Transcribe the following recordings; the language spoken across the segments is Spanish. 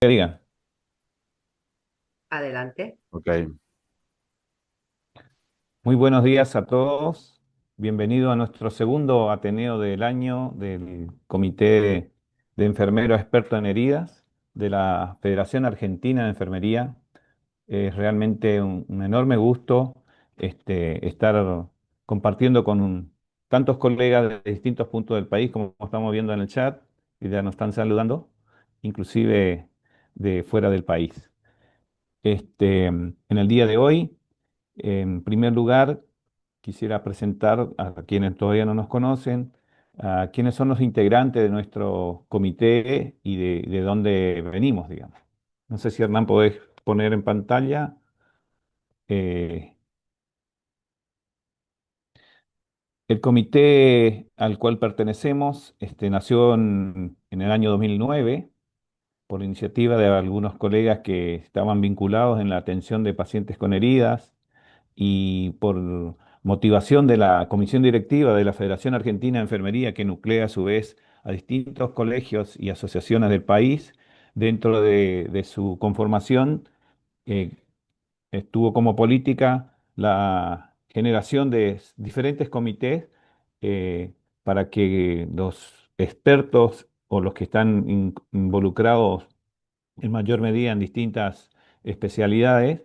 Diga. Adelante. Ok. Muy buenos días a todos. Bienvenido a nuestro segundo Ateneo del año del Comité de Enfermeros Experto en Heridas de la Federación Argentina de Enfermería. Es realmente un enorme gusto estar compartiendo con tantos colegas de distintos puntos del país, como estamos viendo en el chat, y ya nos están saludando, inclusive de fuera del país. En el día de hoy, en primer lugar, quisiera presentar a quienes todavía no nos conocen, a quiénes son los integrantes de nuestro comité y de dónde venimos, digamos. No sé si Hernán podés poner en pantalla. eh, el comité al cual pertenecemos nació en el año 2009 por iniciativa de algunos colegas que estaban vinculados en la atención de pacientes con heridas y por motivación de la Comisión Directiva de la Federación Argentina de Enfermería, que nuclea a su vez a distintos colegios y asociaciones del país, dentro de su conformación, eh, estuvo como política la generación de diferentes comités para que los expertos o los que están involucrados en mayor medida en distintas especialidades,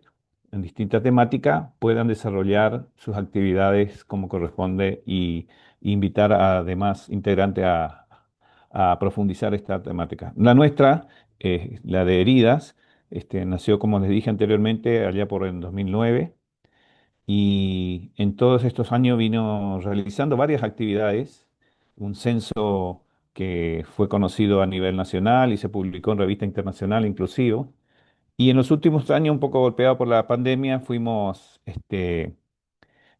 en distintas temáticas, puedan desarrollar sus actividades como corresponde y invitar a demás integrantes a profundizar esta temática. La nuestra, la de heridas, nació, como les dije anteriormente, allá por el 2009 y en todos estos años vino realizando varias actividades, un censo que fue conocido a nivel nacional y se publicó en revista internacional inclusive. Y en los últimos años, un poco golpeado por la pandemia, fuimos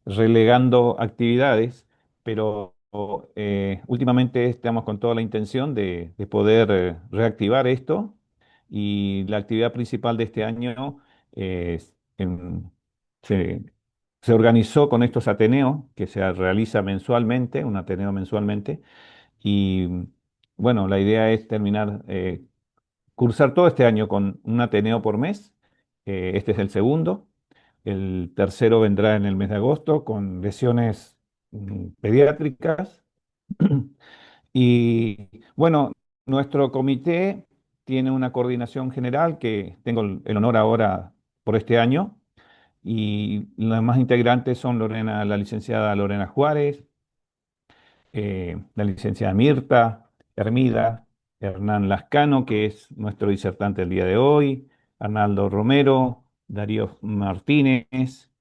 relegando actividades, pero últimamente estamos con toda la intención de poder reactivar esto. Y la actividad principal de este año es, se, se organizó con estos Ateneos, que se realiza mensualmente, un Ateneo mensualmente. Y bueno, la idea es terminar, cursar todo este año con un Ateneo por mes. Este es el segundo. El tercero vendrá en el mes de agosto con lesiones pediátricas. Y bueno, nuestro comité tiene una coordinación general que tengo el honor ahora por este año. Y los demás integrantes son la licenciada Lorena Juárez, la licenciada Mirta Hermida, Hernán Lascano, que es nuestro disertante el día de hoy, Arnaldo Romero, Darío Martínez,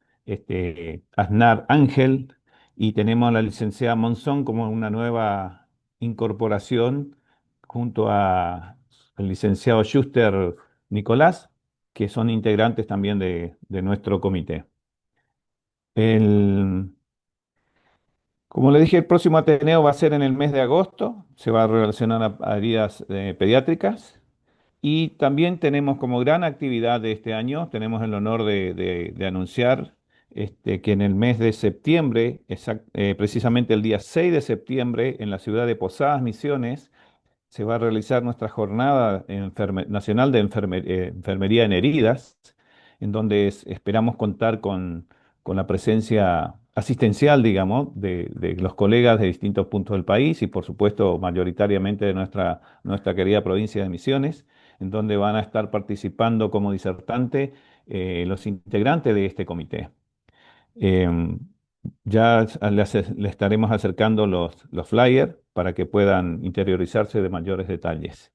Aznar Ángel, y tenemos a la licenciada Monzón como una nueva incorporación junto a el licenciado Schuster Nicolás, que son integrantes también de nuestro comité. El, como le dije, el próximo Ateneo va a ser en el mes de agosto, se va a relacionar a heridas pediátricas y también tenemos como gran actividad de este año, tenemos el honor de anunciar que en el mes de septiembre, precisamente el día 6 de septiembre, en la ciudad de Posadas Misiones, se va a realizar nuestra jornada nacional de enfermería en heridas, en donde esperamos contar con la presencia asistencial, digamos, de los colegas de distintos puntos del país y, por supuesto, mayoritariamente de nuestra querida provincia de Misiones, en donde van a estar participando como disertante los integrantes de este comité. Em, ya le estaremos acercando los flyers para que puedan interiorizarse de mayores detalles.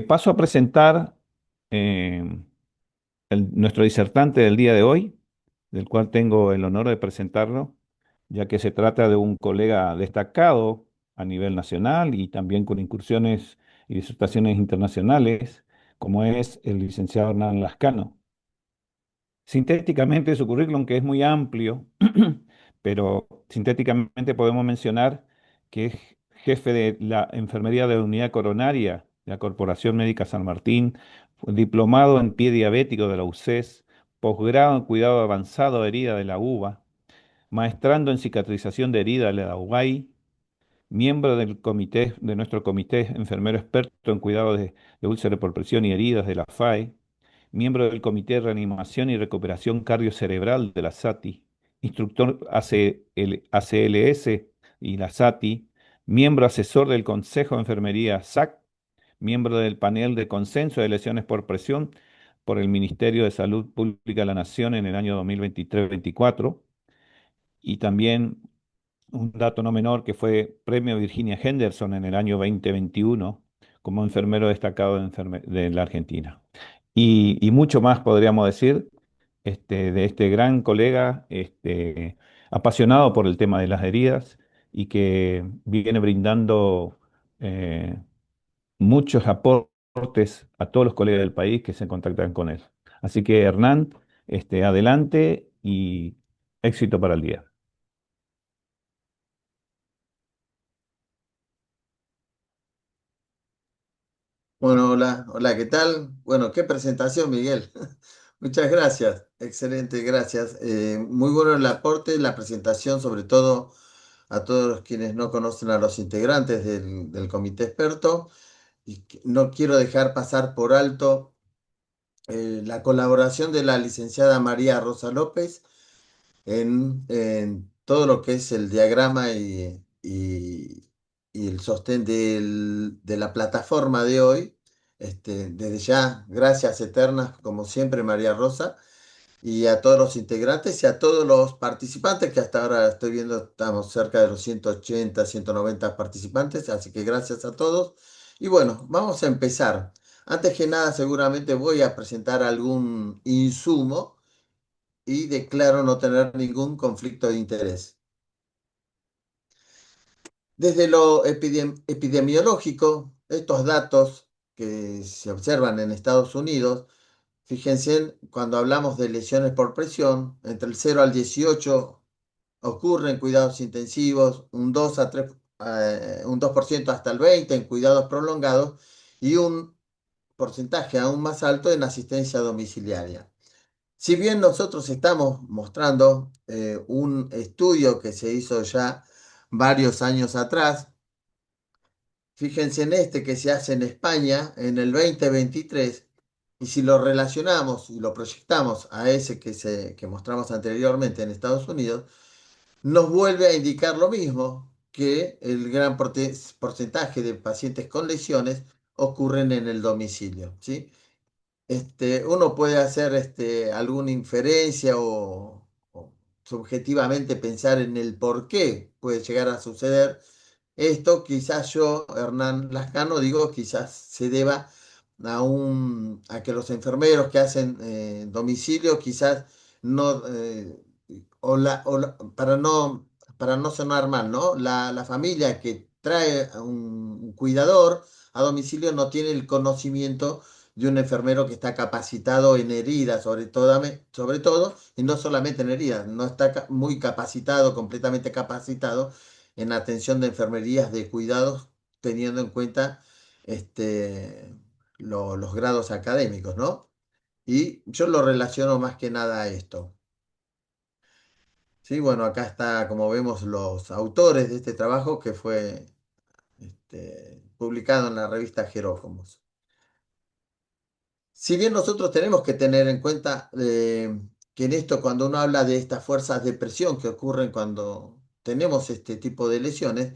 Paso a presentar em, nuestro disertante del día de hoy, del cual tengo el honor de presentarlo, ya que se trata de un colega destacado a nivel nacional y también con incursiones y disertaciones internacionales, como es el licenciado Hernán Lascano. Sintéticamente, su currículum, que es muy amplio, pero sintéticamente podemos mencionar que es jefe de la Enfermería de la Unidad Coronaria de la Corporación Médica San Martín, fue diplomado en pie diabético de la UCES, posgrado en cuidado avanzado de herida de la UBA, maestrando en cicatrización de herida de la UBAI, miembro del comité, de nuestro comité enfermero experto en cuidado de úlceras por presión y heridas de la FAE, miembro del Comité de Reanimación y Recuperación Cardiocerebral de la SATI, instructor ACLS y la SATI, miembro asesor del Consejo de Enfermería SAC, miembro del panel de consenso de lesiones por presión por el Ministerio de Salud Pública de la Nación en el año 2023-24, y también un dato no menor que fue premio Virginia Henderson en el año 2021 como enfermero destacado de la Argentina. Y mucho más podríamos decir de este gran colega apasionado por el tema de las heridas y que viene brindando eh, muchos aportes a todos los colegas del país que se contactan con él. Así que Hernán, adelante y éxito para el día. Bueno, hola, hola, ¿qué tal? Bueno, qué presentación, Miguel. Muchas gracias, excelente, gracias. Muy bueno el aporte, la presentación, sobre todo a todos los quienes no conocen a los integrantes del comité experto. Y no quiero dejar pasar por alto la colaboración de la licenciada María Rosa López en todo lo que es el diagrama y el sostén de la plataforma de hoy. Desde ya, gracias eternas, como siempre, María Rosa, y a todos los integrantes y a todos los participantes, que hasta ahora estoy viendo, estamos cerca de los 180, 190 participantes, así que gracias a todos. Y bueno, vamos a empezar. Antes que nada, seguramente voy a presentar algún insumo y declaro no tener ningún conflicto de interés. Desde lo epidemiológico, estos datos que se observan en Estados Unidos, fíjense, cuando hablamos de lesiones por presión, entre el 0 al 18 ocurren cuidados intensivos, un 2% hasta el 20% en cuidados prolongados y un porcentaje aún más alto en asistencia domiciliaria. Si bien nosotros estamos mostrando un estudio que se hizo ya varios años atrás, fíjense en este que se hace en España en el 2023, y si lo relacionamos y lo proyectamos a ese que mostramos anteriormente en Estados Unidos, nos vuelve a indicar lo mismo, que el gran porcentaje de pacientes con lesiones ocurren en el domicilio, ¿sí? Uno puede hacer alguna inferencia o subjetivamente pensar en el por qué puede llegar a suceder esto. Quizás yo, Hernán Lascano, digo, quizás se deba a que los enfermeros que hacen domicilio, quizás no, para no sonar mal, ¿no? La familia que trae a un cuidador a domicilio no tiene el conocimiento de un enfermero que está capacitado en heridas, sobre todo, y no solamente en heridas, no está muy capacitado, completamente capacitado en atención de enfermerías de cuidados, teniendo en cuenta este, los grados académicos, ¿no? Y yo lo relaciono más que nada a esto. Sí, bueno, acá está, como vemos, los autores de este trabajo que fue publicado en la revista Jerófomos. Si bien nosotros tenemos que tener en cuenta que en esto, cuando uno habla de estas fuerzas de presión que ocurren cuando tenemos este tipo de lesiones,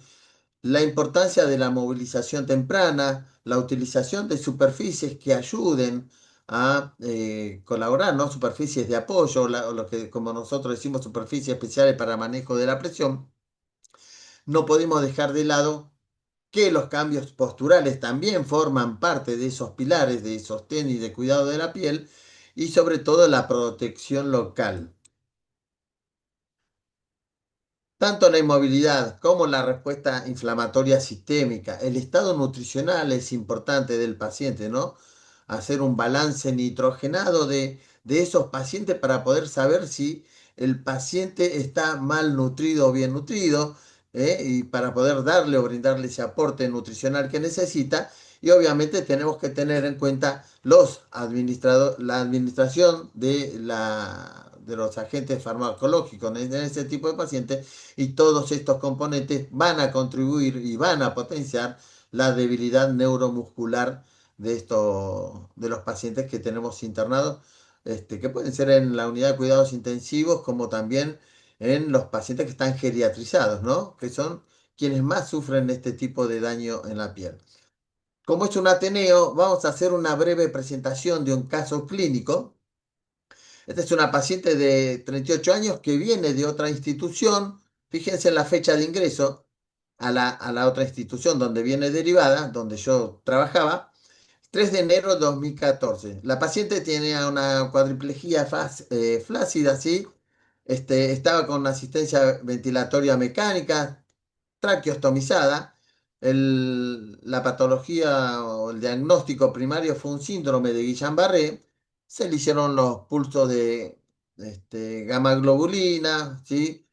la importancia de la movilización temprana, la utilización de superficies que ayuden a colaborar, ¿no? Superficies de apoyo, o lo que como nosotros decimos superficies especiales para manejo de la presión, no podemos dejar de lado que los cambios posturales también forman parte de esos pilares de sostén y de cuidado de la piel, y sobre todo la protección local. Tanto la inmovilidad como la respuesta inflamatoria sistémica, el estado nutricional es importante del paciente, ¿no? Hacer un balance nitrogenado de esos pacientes para poder saber si el paciente está mal nutrido o bien nutrido, y para poder darle o brindarle ese aporte nutricional que necesita. Y obviamente tenemos que tener en cuenta la administración de los agentes farmacológicos en ese tipo de pacientes y todos estos componentes van a contribuir y van a potenciar la debilidad neuromuscular de los pacientes que tenemos internados, que pueden ser en la unidad de cuidados intensivos como también en los pacientes que están geriatrizados, ¿no? Que son quienes más sufren este tipo de daño en la piel. Como es un Ateneo, vamos a hacer una breve presentación de un caso clínico. Esta es una paciente de 38 años que viene de otra institución. Fíjense en la fecha de ingreso a la otra institución donde viene derivada, donde yo trabajaba, 3 de enero de 2014. La paciente tiene una cuadriplegia flácida, ¿sí? Estaba con asistencia ventilatoria mecánica, traqueostomizada. La patología o el diagnóstico primario fue un síndrome de Guillain-Barré. Se le hicieron los pulsos de gamma globulina, ¿sí?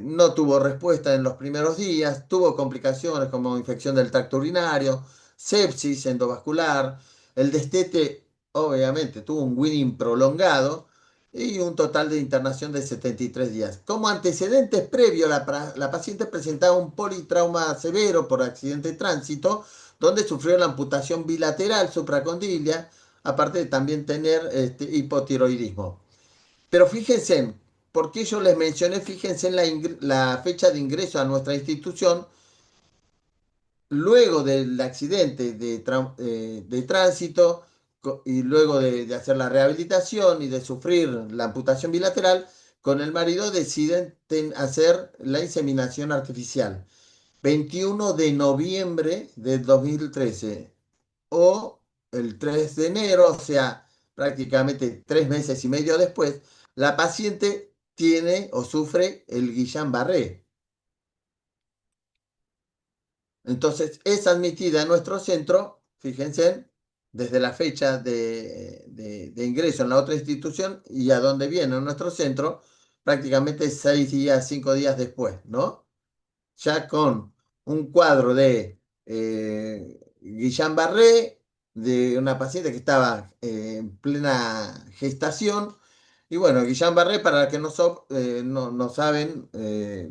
No tuvo respuesta en los primeros días, tuvo complicaciones como infección del tracto urinario, sepsis endovascular. El destete, obviamente, tuvo un winning prolongado y un total de internación de 73 días. Como antecedentes previos, la paciente presentaba un politrauma severo por accidente de tránsito, donde sufrió la amputación bilateral supracondilia, aparte de también tener hipotiroidismo. Pero fíjense, ¿por qué yo les mencioné? Fíjense en la fecha de ingreso a nuestra institución luego del accidente de tránsito y luego de hacer la rehabilitación y de sufrir la amputación bilateral, con el marido deciden hacer la inseminación artificial. 21 de noviembre de 2013 o el 3 de enero, o sea, prácticamente 3 meses y medio después, la paciente tiene o sufre el Guillain-Barré. Entonces, es admitida en nuestro centro, fíjense, desde la fecha de ingreso en la otra institución y a donde viene en nuestro centro, prácticamente 6 días, 5 días después, ¿no? Ya con un cuadro de Guillain-Barré, de una paciente que estaba en plena gestación. Y bueno, Guillain-Barré, para los que no saben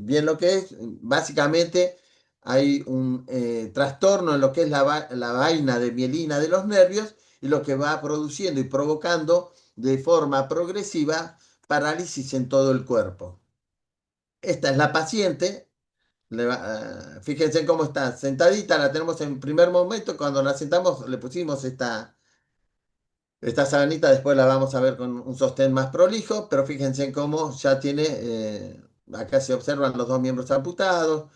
bien lo que es, básicamente hay un trastorno en lo que es la vaina de mielina de los nervios y lo que va produciendo y provocando de forma progresiva parálisis en todo el cuerpo. Esta es la paciente. Fíjense cómo está sentadita, la tenemos en primer momento. Cuando la sentamos, le pusimos esta sabanita. Después la vamos a ver con un sostén más prolijo, pero fíjense en cómo ya tiene, acá se observan los dos miembros amputados,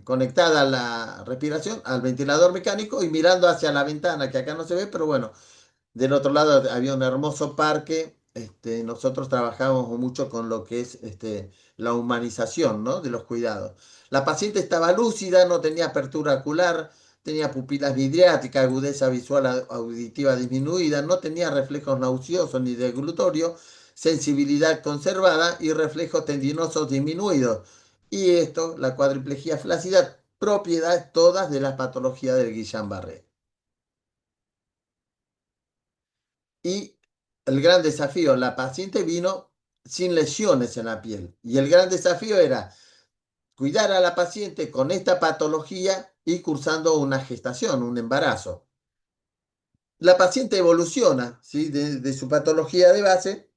conectada a la respiración, al ventilador mecánico y mirando hacia la ventana, que acá no se ve, pero bueno, del otro lado había un hermoso parque. Nosotros trabajamos mucho con lo que es la humanización, ¿no? De los cuidados. La paciente estaba lúcida, no tenía apertura ocular, tenía pupilas vidriáticas, agudeza visual auditiva disminuida, no tenía reflejos nauseosos ni deglutorio, sensibilidad conservada y reflejos tendinosos disminuidos. Y esto, la cuadriplegia flácida, propiedades todas de la patología del Guillain-Barré. Y el gran desafío, la paciente vino sin lesiones en la piel. Y el gran desafío era cuidar a la paciente con esta patología y cursando una gestación, un embarazo. La paciente evoluciona, ¿sí? de su patología de base.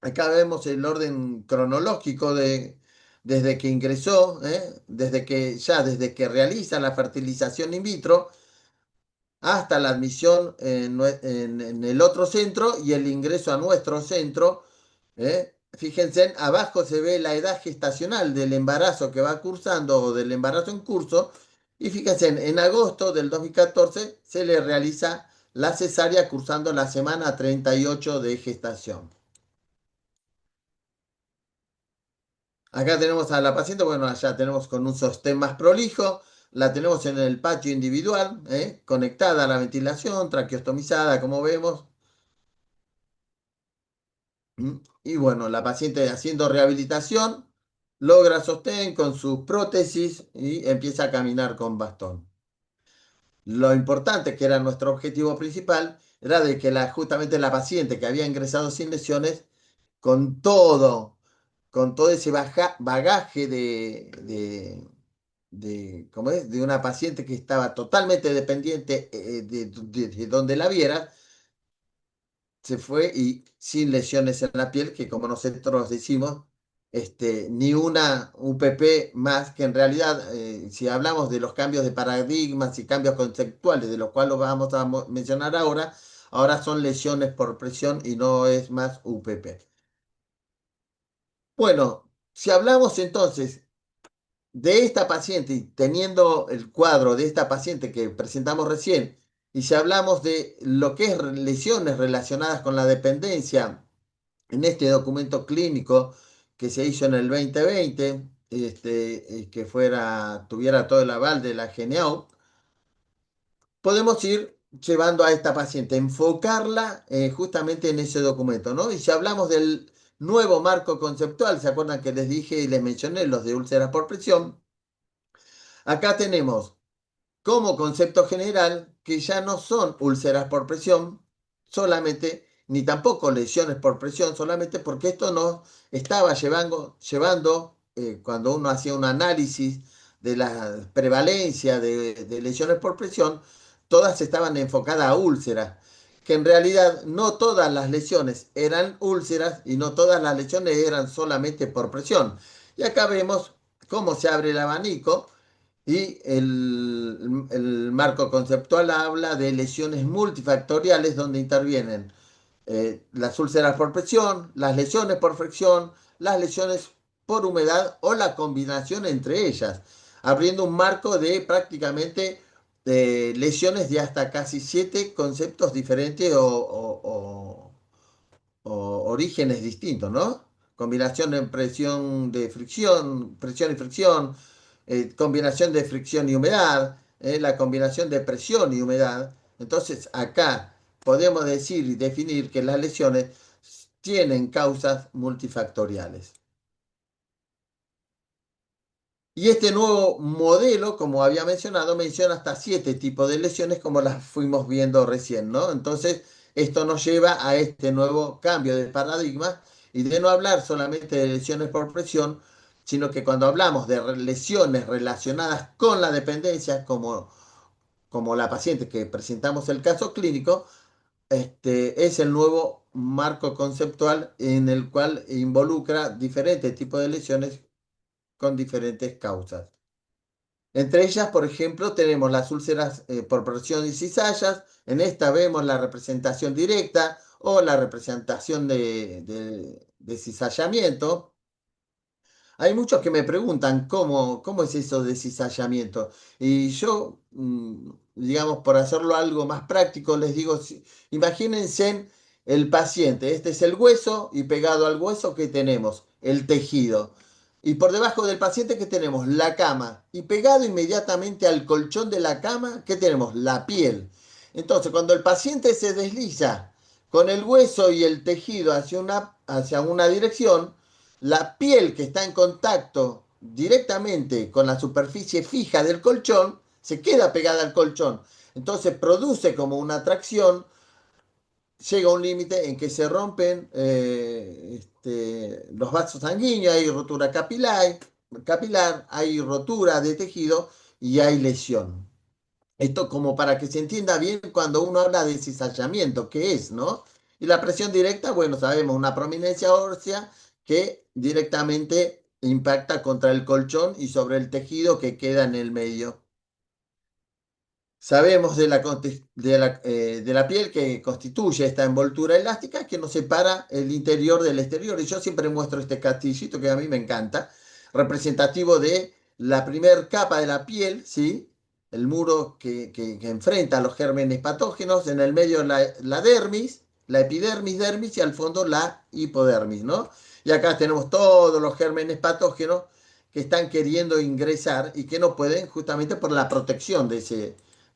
Acá vemos el orden cronológico desde que ingresó, desde que realiza la fertilización in vitro hasta la admisión en el otro centro y el ingreso a nuestro centro. Fíjense, abajo se ve la edad gestacional del embarazo que va cursando o del embarazo en curso. Y fíjense, en agosto del 2014 se le realiza la cesárea cursando la semana 38 de gestación. Acá tenemos a la paciente, bueno, allá tenemos con un sostén más prolijo, la tenemos en el patio individual, conectada a la ventilación, traqueostomizada, como vemos. Y bueno, la paciente haciendo rehabilitación, logra sostén con sus prótesis y empieza a caminar con bastón. Lo importante, que era nuestro objetivo principal, era de que justamente la paciente que había ingresado sin lesiones, con todo, con todo ese bagaje ¿cómo es? De una paciente que estaba totalmente dependiente de donde la viera, se fue y sin lesiones en la piel, que como nosotros decimos, ni una UPP más, que en realidad, si hablamos de los cambios de paradigmas y cambios conceptuales, de los cuales vamos a mencionar ahora, ahora son lesiones por presión y no es más UPP. Bueno, si hablamos entonces de esta paciente, y teniendo el cuadro de esta paciente que presentamos recién, y si hablamos de lo que es lesiones relacionadas con la dependencia, en este documento clínico que se hizo en el 2020, que tuviera todo el aval de la GNAU, podemos ir llevando a esta paciente, enfocarla justamente en ese documento, ¿no? Y si hablamos del nuevo marco conceptual, ¿se acuerdan que les dije y les mencioné los de úlceras por presión? Acá tenemos como concepto general que ya no son úlceras por presión solamente, ni tampoco lesiones por presión solamente, porque esto nos estaba llevando cuando uno hacía un análisis de la prevalencia de lesiones por presión, todas estaban enfocadas a úlceras, que en realidad no todas las lesiones eran úlceras y no todas las lesiones eran solamente por presión. Y acá vemos cómo se abre el abanico y el marco conceptual habla de lesiones multifactoriales donde intervienen las úlceras por presión, las lesiones por fricción, las lesiones por humedad o la combinación entre ellas, abriendo un marco de prácticamente lesiones de hasta casi 7 conceptos diferentes o orígenes distintos, ¿no? Combinación de presión de fricción, presión y fricción, combinación de fricción y humedad, la combinación de presión y humedad. Entonces, acá podemos decir y definir que las lesiones tienen causas multifactoriales. Y este nuevo modelo, como había mencionado, menciona hasta 7 tipos de lesiones como las fuimos viendo recién, ¿no? Entonces, esto nos lleva a este nuevo cambio de paradigma y de no hablar solamente de lesiones por presión, sino que cuando hablamos de lesiones relacionadas con la dependencia, como la paciente que presentamos el caso clínico, es el nuevo marco conceptual en el cual involucra diferentes tipos de lesiones con diferentes causas. Entre ellas, por ejemplo, tenemos las úlceras por presión y cizallas. En esta vemos la representación directa o la representación de cizallamiento. Hay muchos que me preguntan cómo es eso de cizallamiento. Y yo, digamos, por hacerlo algo más práctico, les digo, imagínense el paciente. Este es el hueso y pegado al hueso que tenemos el tejido. Y por debajo del paciente que tenemos la cama. Y pegado inmediatamente al colchón de la cama, ¿qué tenemos? La piel. Entonces, cuando el paciente se desliza con el hueso y el tejido hacia una dirección, la piel que está en contacto directamente con la superficie fija del colchón se queda pegada al colchón. Entonces produce como una tracción, llega a un límite en que se rompen los vasos sanguíneos, hay rotura capilar, hay rotura de tejido y hay lesión. Esto como para que se entienda bien cuando uno habla de cizallamiento, ¿qué es, no? Y la presión directa, bueno, sabemos, una prominencia ósea que directamente impacta contra el colchón y sobre el tejido que queda en el medio. Sabemos de la piel que constituye esta envoltura elástica que nos separa el interior del exterior. Y yo siempre muestro este castillito que a mí me encanta, representativo de la primer capa de la piel, ¿sí? El muro que enfrenta a los gérmenes patógenos, en el medio la dermis, la epidermis, dermis y al fondo la hipodermis, ¿no? Y acá tenemos todos los gérmenes patógenos que están queriendo ingresar y que no pueden justamente por la protección de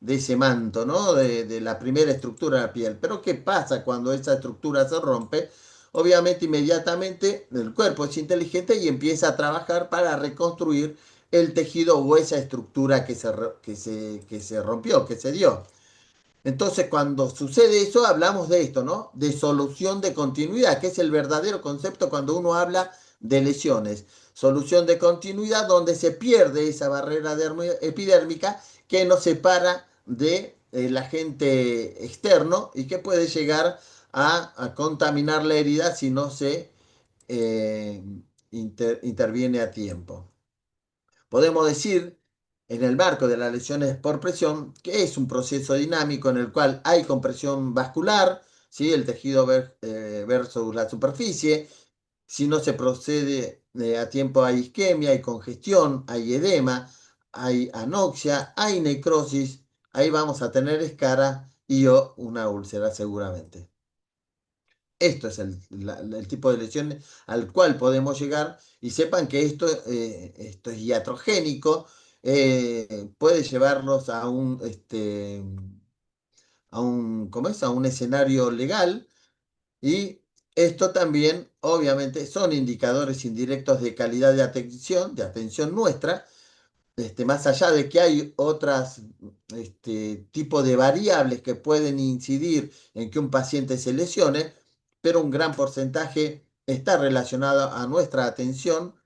ese manto, ¿no? De la primera estructura de la piel. Pero ¿qué pasa cuando esa estructura se rompe? Obviamente inmediatamente el cuerpo es inteligente y empieza a trabajar para reconstruir el tejido o esa estructura que se rompió, que se dio. Entonces, cuando sucede eso, hablamos de esto, ¿no? De solución de continuidad, que es el verdadero concepto cuando uno habla de lesiones. Solución de continuidad donde se pierde esa barrera epidérmica que nos separa de el agente externo y que puede llegar a contaminar la herida si no se eh, interviene a tiempo. Podemos decir, en el marco de las lesiones por presión, que es un proceso dinámico en el cual hay compresión vascular, ¿sí? El tejido versus la superficie. Si no se procede a tiempo hay isquemia, hay congestión, hay edema, hay anoxia, hay necrosis. Ahí vamos a tener escara y o una úlcera seguramente. Esto es el tipo de lesión al cual podemos llegar y sepan que esto es iatrogénico, puede llevarlos ¿cómo es? A un escenario legal y esto también obviamente son indicadores indirectos de calidad de atención nuestra, más allá de que hay otras tipo de variables que pueden incidir en que un paciente se lesione, pero un gran porcentaje está relacionado a nuestra atención,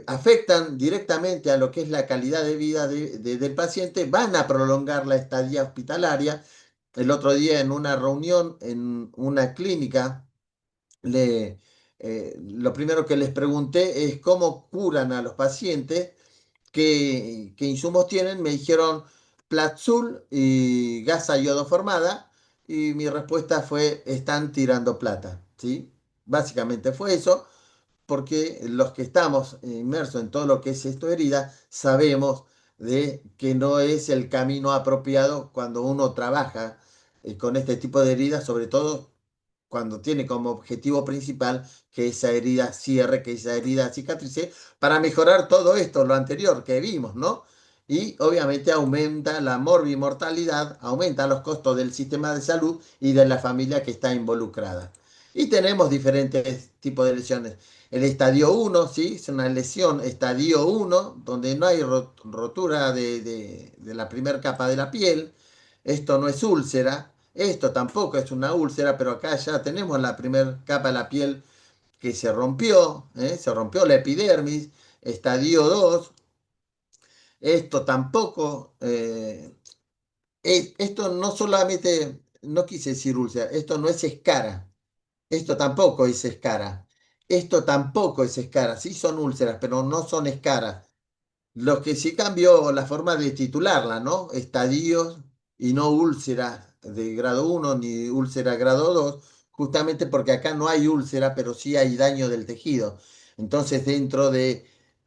afectan directamente a lo que es la calidad de vida del paciente, van a prolongar la estadía hospitalaria. El otro día en una reunión en una clínica, lo primero que les pregunté es cómo curan a los pacientes, qué insumos tienen. Me dijeron Platzul y gasa iodoformada y mi respuesta fue, están tirando plata, ¿sí? Básicamente fue eso, porque los que estamos inmersos en todo lo que es esto herida, sabemos de que no es el camino apropiado cuando uno trabaja con este tipo de heridas, sobre todo cuando tiene como objetivo principal que esa herida cierre, que esa herida cicatrice, para mejorar todo esto, lo anterior que vimos, ¿no? Y obviamente aumenta la morbimortalidad, aumenta los costos del sistema de salud y de la familia que está involucrada. Y tenemos diferentes tipos de lesiones. El estadio uno, ¿sí? Es una lesión estadio uno donde no hay rotura de la primera capa de la piel. Esto no es úlcera, esto tampoco es una úlcera, pero acá ya tenemos la primera capa de la piel que se rompió la epidermis, estadio 2. Esto tampoco, esto no solamente, no quise decir úlcera, esto no es escara, esto tampoco es escara, esto tampoco es escara, sí son úlceras, pero no son escaras. Lo que sí cambió la forma de titularla, ¿no? Estadios y no úlcera de grado uno ni úlcera grado 2, justamente porque acá no hay úlcera, pero sí hay daño del tejido. Entonces,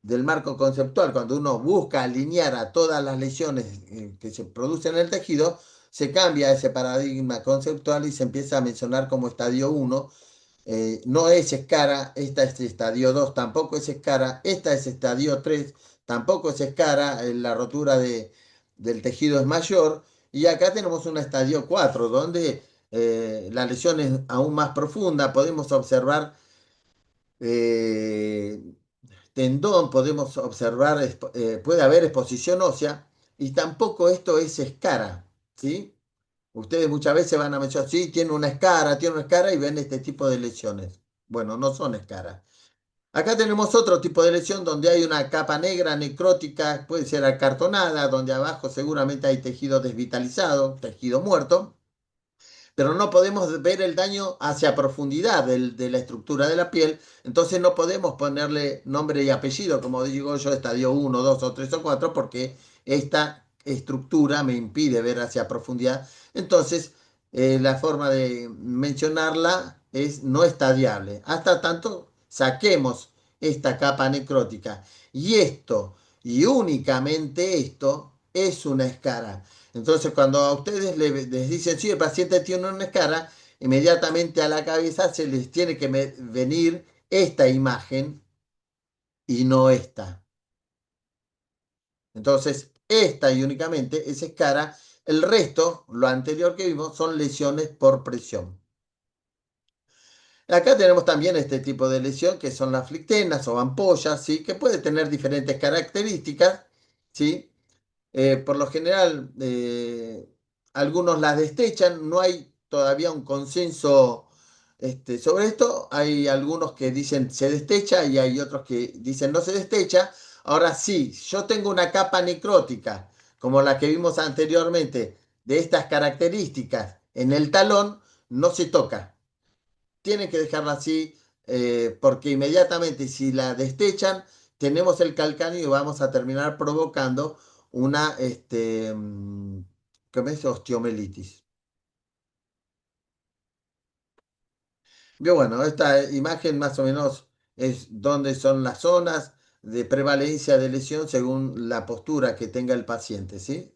del marco conceptual, cuando uno busca alinear a todas las lesiones que se producen en el tejido, se cambia ese paradigma conceptual y se empieza a mencionar como estadio uno. No es escara, esta es estadio 2, tampoco es escara, esta es estadio 3, tampoco es escara, la rotura del tejido es mayor, y acá tenemos un estadio 4 donde la lesión es aún más profunda, podemos observar eh, tendón, podemos observar, puede haber exposición ósea, y tampoco esto es escara, ¿sí? Ustedes muchas veces van a mencionar, sí, tiene una escara y ven este tipo de lesiones. Bueno, no son escaras. Acá tenemos otro tipo de lesión donde hay una capa negra necrótica, puede ser acartonada, donde abajo seguramente hay tejido desvitalizado, tejido muerto, pero no podemos ver el daño hacia profundidad de la estructura de la piel, entonces no podemos ponerle nombre y apellido, como digo yo, estadio uno 2 o 3 o 4 porque esta estructura me impide ver hacia profundidad. Entonces, la forma de mencionarla es no estadiable. Hasta tanto saquemos esta capa necrótica. Y esto, y únicamente esto, es una escara. Entonces, cuando a ustedes les dicen, sí, el paciente tiene una escara, inmediatamente a la cabeza se les tiene que venir esta imagen y no esta. Entonces, esta y únicamente es escara. El resto, lo anterior que vimos, son lesiones por presión. Acá tenemos también este tipo de lesión que son las flictenas o ampollas, ¿sí? Que puede tener diferentes características, ¿sí? Por lo general, algunos las destechan, no hay todavía un consenso sobre esto. Hay algunos que dicen se destecha y hay otros que dicen no se destecha. Ahora sí, yo tengo una capa necrótica, como la que vimos anteriormente, de estas características en el talón, no se toca. Tienen que dejarla así porque inmediatamente si la destechan, tenemos el calcáneo y vamos a terminar provocando una ¿cómo es? Osteomelitis. Bien, bueno, esta imagen más o menos es donde son las zonas de prevalencia de lesión según la postura que tenga el paciente, ¿sí?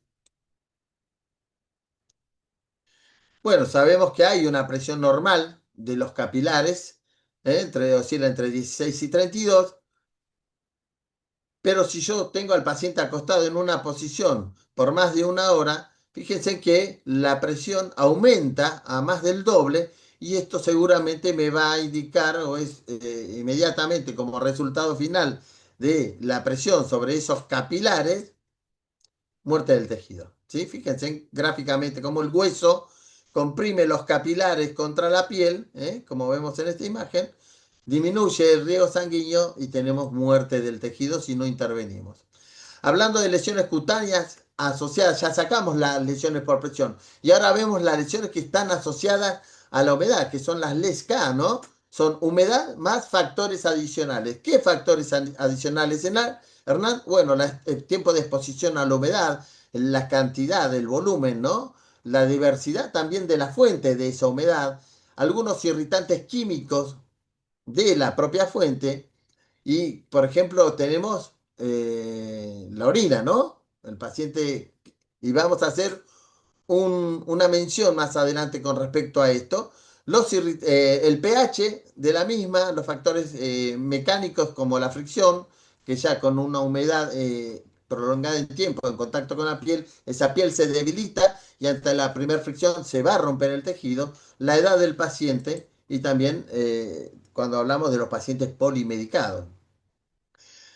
Bueno, sabemos que hay una presión normal de los capilares, oscila entre 16 y 32. Pero si yo tengo al paciente acostado en una posición por más de una hora, fíjense que la presión aumenta a más del doble y esto seguramente me va a indicar o es inmediatamente como resultado final de la presión sobre esos capilares, muerte del tejido. ¿Sí? Fíjense gráficamente cómo el hueso comprime los capilares contra la piel, como vemos en esta imagen, disminuye el riego sanguíneo y tenemos muerte del tejido si no intervenimos. Hablando de lesiones cutáneas asociadas, ya sacamos las lesiones por presión y ahora vemos las lesiones que están asociadas a la humedad, que son las LESCA, ¿no? Son humedad más factores adicionales. ¿Qué factores adicionales, Hernán? Bueno, el tiempo de exposición a la humedad, la cantidad, el volumen, ¿no? La diversidad también de la fuente de esa humedad, algunos irritantes químicos de la propia fuente y, por ejemplo, tenemos la orina, ¿no? El paciente, y vamos a hacer una mención más adelante con respecto a esto. El pH de la misma, los factores mecánicos como la fricción, que ya con una humedad prolongada en tiempo en contacto con la piel, esa piel se debilita y ante la primera fricción se va a romper el tejido, la edad del paciente y también cuando hablamos de los pacientes polimedicados.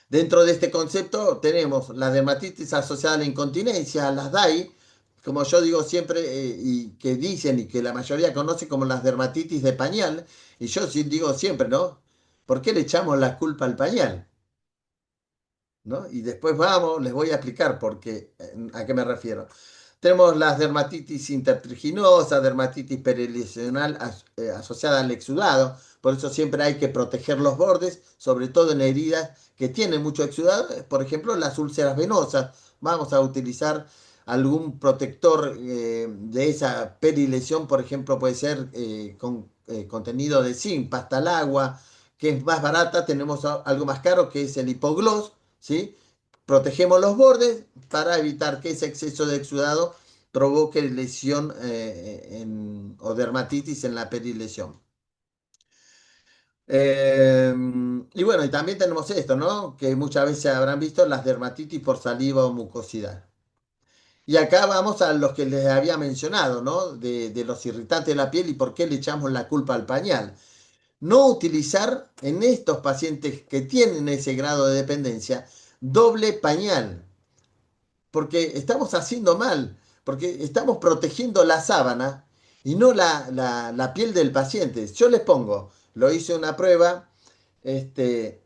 Dentro de este concepto tenemos la dermatitis asociada a la incontinencia, las DAI, como yo digo siempre, y que dicen y que la mayoría conoce como las dermatitis de pañal, y yo sí digo siempre, ¿no? ¿Por qué le echamos la culpa al pañal? ¿No? Y después vamos, les voy a explicar a qué me refiero. Tenemos las dermatitis intertriginosa, dermatitis perilesional asociada al exudado, por eso siempre hay que proteger los bordes, sobre todo en heridas que tienen mucho exudado, por ejemplo las úlceras venosas. Vamos a utilizar algún protector de esa perilesión, por ejemplo puede ser con contenido de zinc, pasta al agua, que es más barata, tenemos algo más caro que es el hipogloss, ¿sí? Protegemos los bordes para evitar que ese exceso de exudado provoque lesión o dermatitis en la perilesión. Y bueno, y también tenemos esto, ¿no? Que muchas veces habrán visto las dermatitis por saliva o mucosidad. Y acá vamos a los que les había mencionado, ¿no? De los irritantes de la piel y por qué le echamos la culpa al pañal. No utilizar en estos pacientes que tienen ese grado de dependencia doble pañal, porque estamos haciendo mal, porque estamos protegiendo la sábana y no la piel del paciente. Yo les pongo, lo hice una prueba,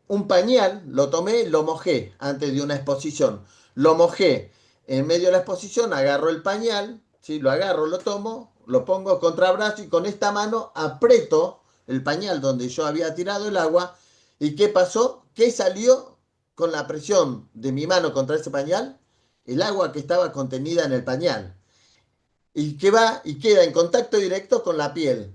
un pañal, lo tomé, lo mojé antes de una exposición, lo mojé en medio de la exposición, agarro el pañal, ¿sí? Lo agarro, lo tomo, lo pongo contra brazo y con esta mano aprieto el pañal donde yo había tirado el agua. ¿Y qué pasó? ¿Qué salió con la presión de mi mano contra ese pañal? El agua que estaba contenida en el pañal y que va y queda en contacto directo con la piel.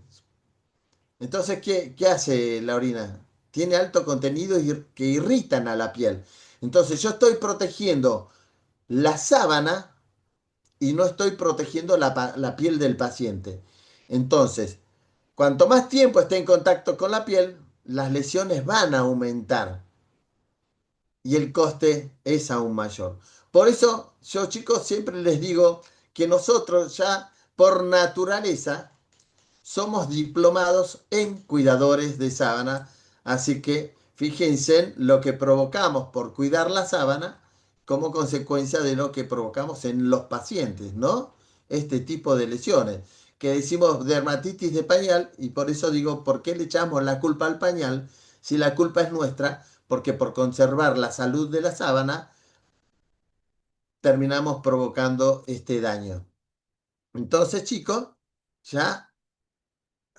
Entonces, ¿qué hace la orina? Tiene alto contenido que irritan a la piel. Entonces, yo estoy protegiendo la sábana y no estoy protegiendo la piel del paciente. Entonces, cuanto más tiempo esté en contacto con la piel, las lesiones van a aumentar y el coste es aún mayor. Por eso yo chicos siempre les digo que nosotros ya por naturaleza somos diplomados en cuidadores de sábana, así que fíjense en lo que provocamos por cuidar la sábana como consecuencia de lo que provocamos en los pacientes, ¿no? este tipo de lesiones, que decimos dermatitis de pañal, y por eso digo, ¿por qué le echamos la culpa al pañal si la culpa es nuestra? Porque por conservar la salud de la sábana terminamos provocando este daño. Entonces, chicos, ya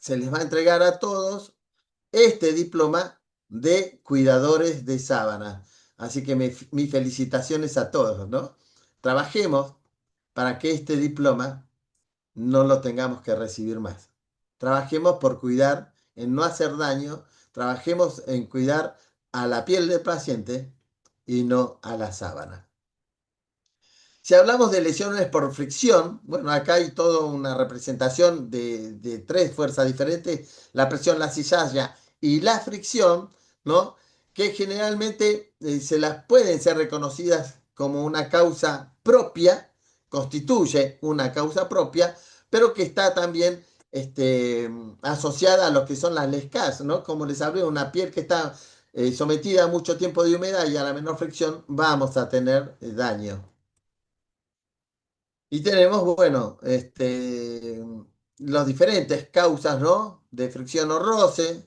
se les va a entregar a todos este diploma de cuidadores de sábana. Así que mis felicitaciones a todos, ¿no? Trabajemos para que este diploma no lo tengamos que recibir más. Trabajemos por cuidar en no hacer daño, trabajemos en cuidar a la piel del paciente y no a la sábana. Si hablamos de lesiones por fricción, bueno, acá hay toda una representación de tres fuerzas diferentes, la presión, la cizalla y la fricción, ¿no? Que generalmente se las pueden ser reconocidas como una causa propia, constituye una causa propia, pero que está también asociada a lo que son las LESCAS, ¿no? Como les hablé, una piel que está sometida a mucho tiempo de humedad y a la menor fricción, vamos a tener daño. Y tenemos, bueno, las diferentes causas, ¿no? De fricción o roce,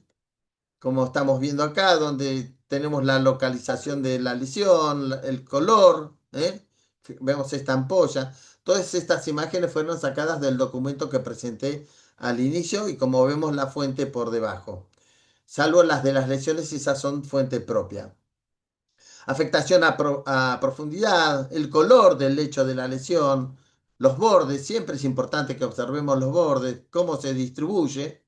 como estamos viendo acá, donde tenemos la localización de la lesión, el color, ¿eh? Vemos esta ampolla. Todas estas imágenes fueron sacadas del documento que presenté al inicio y como vemos la fuente por debajo. Salvo las de las lesiones, esas son fuente propia. Afectación a profundidad, el color del lecho de la lesión, los bordes, siempre es importante que observemos los bordes, cómo se distribuye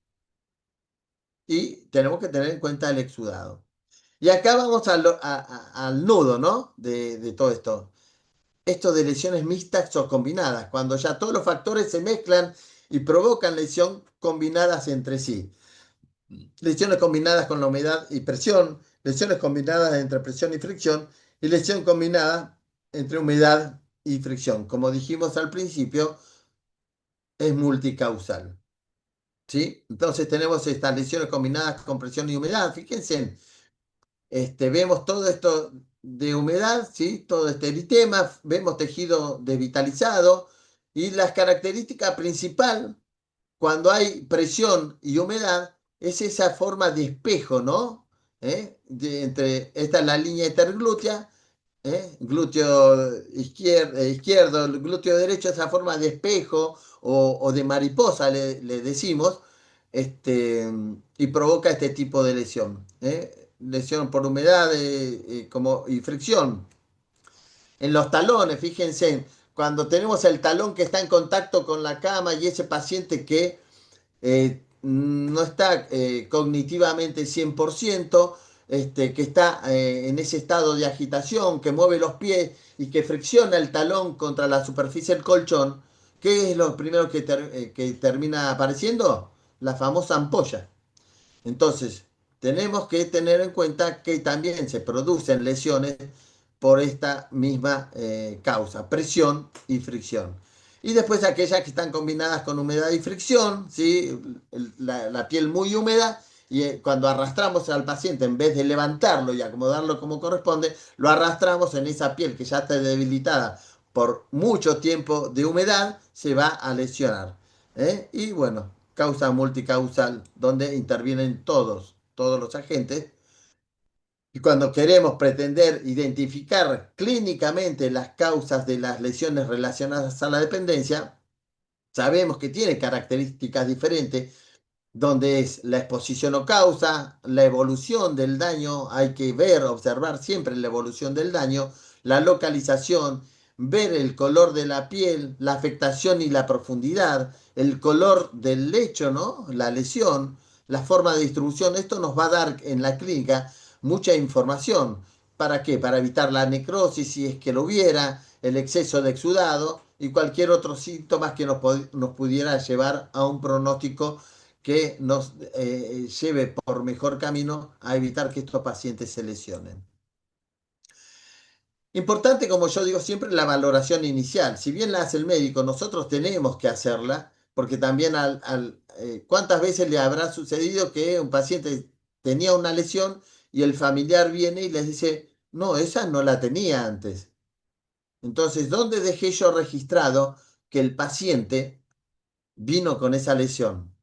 y tenemos que tener en cuenta el exudado. Y acá vamos al nudo, ¿no? De todo esto. Esto de lesiones mixtas o combinadas, cuando ya todos los factores se mezclan y provocan lesión combinadas entre sí. Lesiones combinadas con la humedad y presión, lesiones combinadas entre presión y fricción y lesión combinada entre humedad y fricción. Como dijimos al principio, es multicausal. ¿Sí? Entonces tenemos estas lesiones combinadas con presión y humedad. Fíjense, vemos todo esto de humedad, ¿sí? Todo este eritema, vemos tejido desvitalizado y las características principales cuando hay presión y humedad, es esa forma de espejo, ¿no? Esta es la línea interglútea, glúteo izquierdo, el glúteo derecho, esa forma de espejo o de mariposa, le decimos, y provoca este tipo de lesión. Lesión por humedad y fricción. En los talones, fíjense, cuando tenemos el talón que está en contacto con la cama y ese paciente que no está cognitivamente 100%, que está en ese estado de agitación, que mueve los pies y que fricciona el talón contra la superficie del colchón, ¿qué es lo primero que termina apareciendo? La famosa ampolla. Entonces, tenemos que tener en cuenta que también se producen lesiones por esta misma causa, presión y fricción. Y después aquellas que están combinadas con humedad y fricción, ¿sí? La piel muy húmeda y cuando arrastramos al paciente, en vez de levantarlo y acomodarlo como corresponde, lo arrastramos en esa piel que ya está debilitada por mucho tiempo de humedad, se va a lesionar. Y bueno, causa multicausal, donde intervienen todos los agentes. Y cuando queremos pretender identificar clínicamente las causas de las lesiones relacionadas a la dependencia, sabemos que tiene características diferentes, donde es la exposición o causa, la evolución del daño, hay que ver, observar siempre la evolución del daño, la localización, ver el color de la piel, la afectación y la profundidad, el color del lecho, ¿no? La lesión, la forma de distribución. Esto nos va a dar en la clínica mucha información. ¿Para qué? Para evitar la necrosis si es que lo hubiera, el exceso de exudado y cualquier otro síntoma que nos pudiera llevar a un pronóstico que nos lleve por mejor camino a evitar que estos pacientes se lesionen. Importante, como yo digo siempre, la valoración inicial. Si bien la hace el médico, nosotros tenemos que hacerla, porque también ¿cuántas veces le habrá sucedido que un paciente tenía una lesión y el familiar viene y les dice, no, esa no la tenía antes? Entonces, ¿dónde dejé yo registrado que el paciente vino con esa lesión.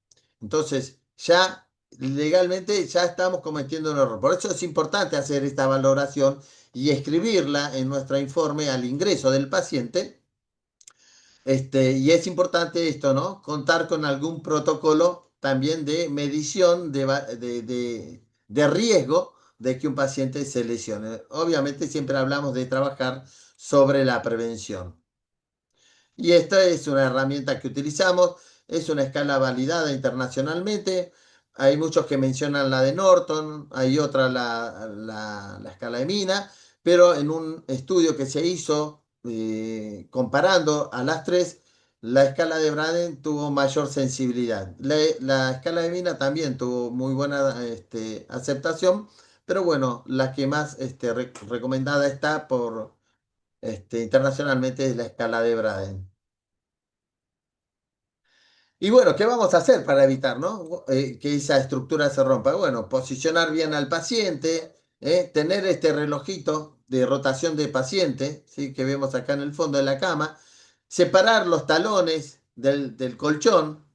Entonces, ya legalmente ya estamos cometiendo un error. Por eso es importante hacer esta valoración y escribirla en nuestro informe al ingreso del paciente. Y es importante esto, ¿no? Contar con algún protocolo también de medición de riesgo de que un paciente se lesione. Obviamente siempre hablamos de trabajar sobre la prevención. Y esta es una herramienta que utilizamos, es una escala validada internacionalmente. Hay muchos que mencionan la de Norton, hay otra, la escala de Mina, pero en un estudio que se hizo comparando a las tres, la escala de Braden tuvo mayor sensibilidad. La escala de Mina también tuvo muy buena aceptación, pero bueno, la que más recomendada está internacionalmente es la escala de Braden. Y bueno, ¿qué vamos a hacer para evitar, ¿no? Que esa estructura se rompa? Bueno, posicionar bien al paciente, tener este relojito de rotación de paciente, ¿sí? Que vemos acá en el fondo de la cama, separar los talones del colchón,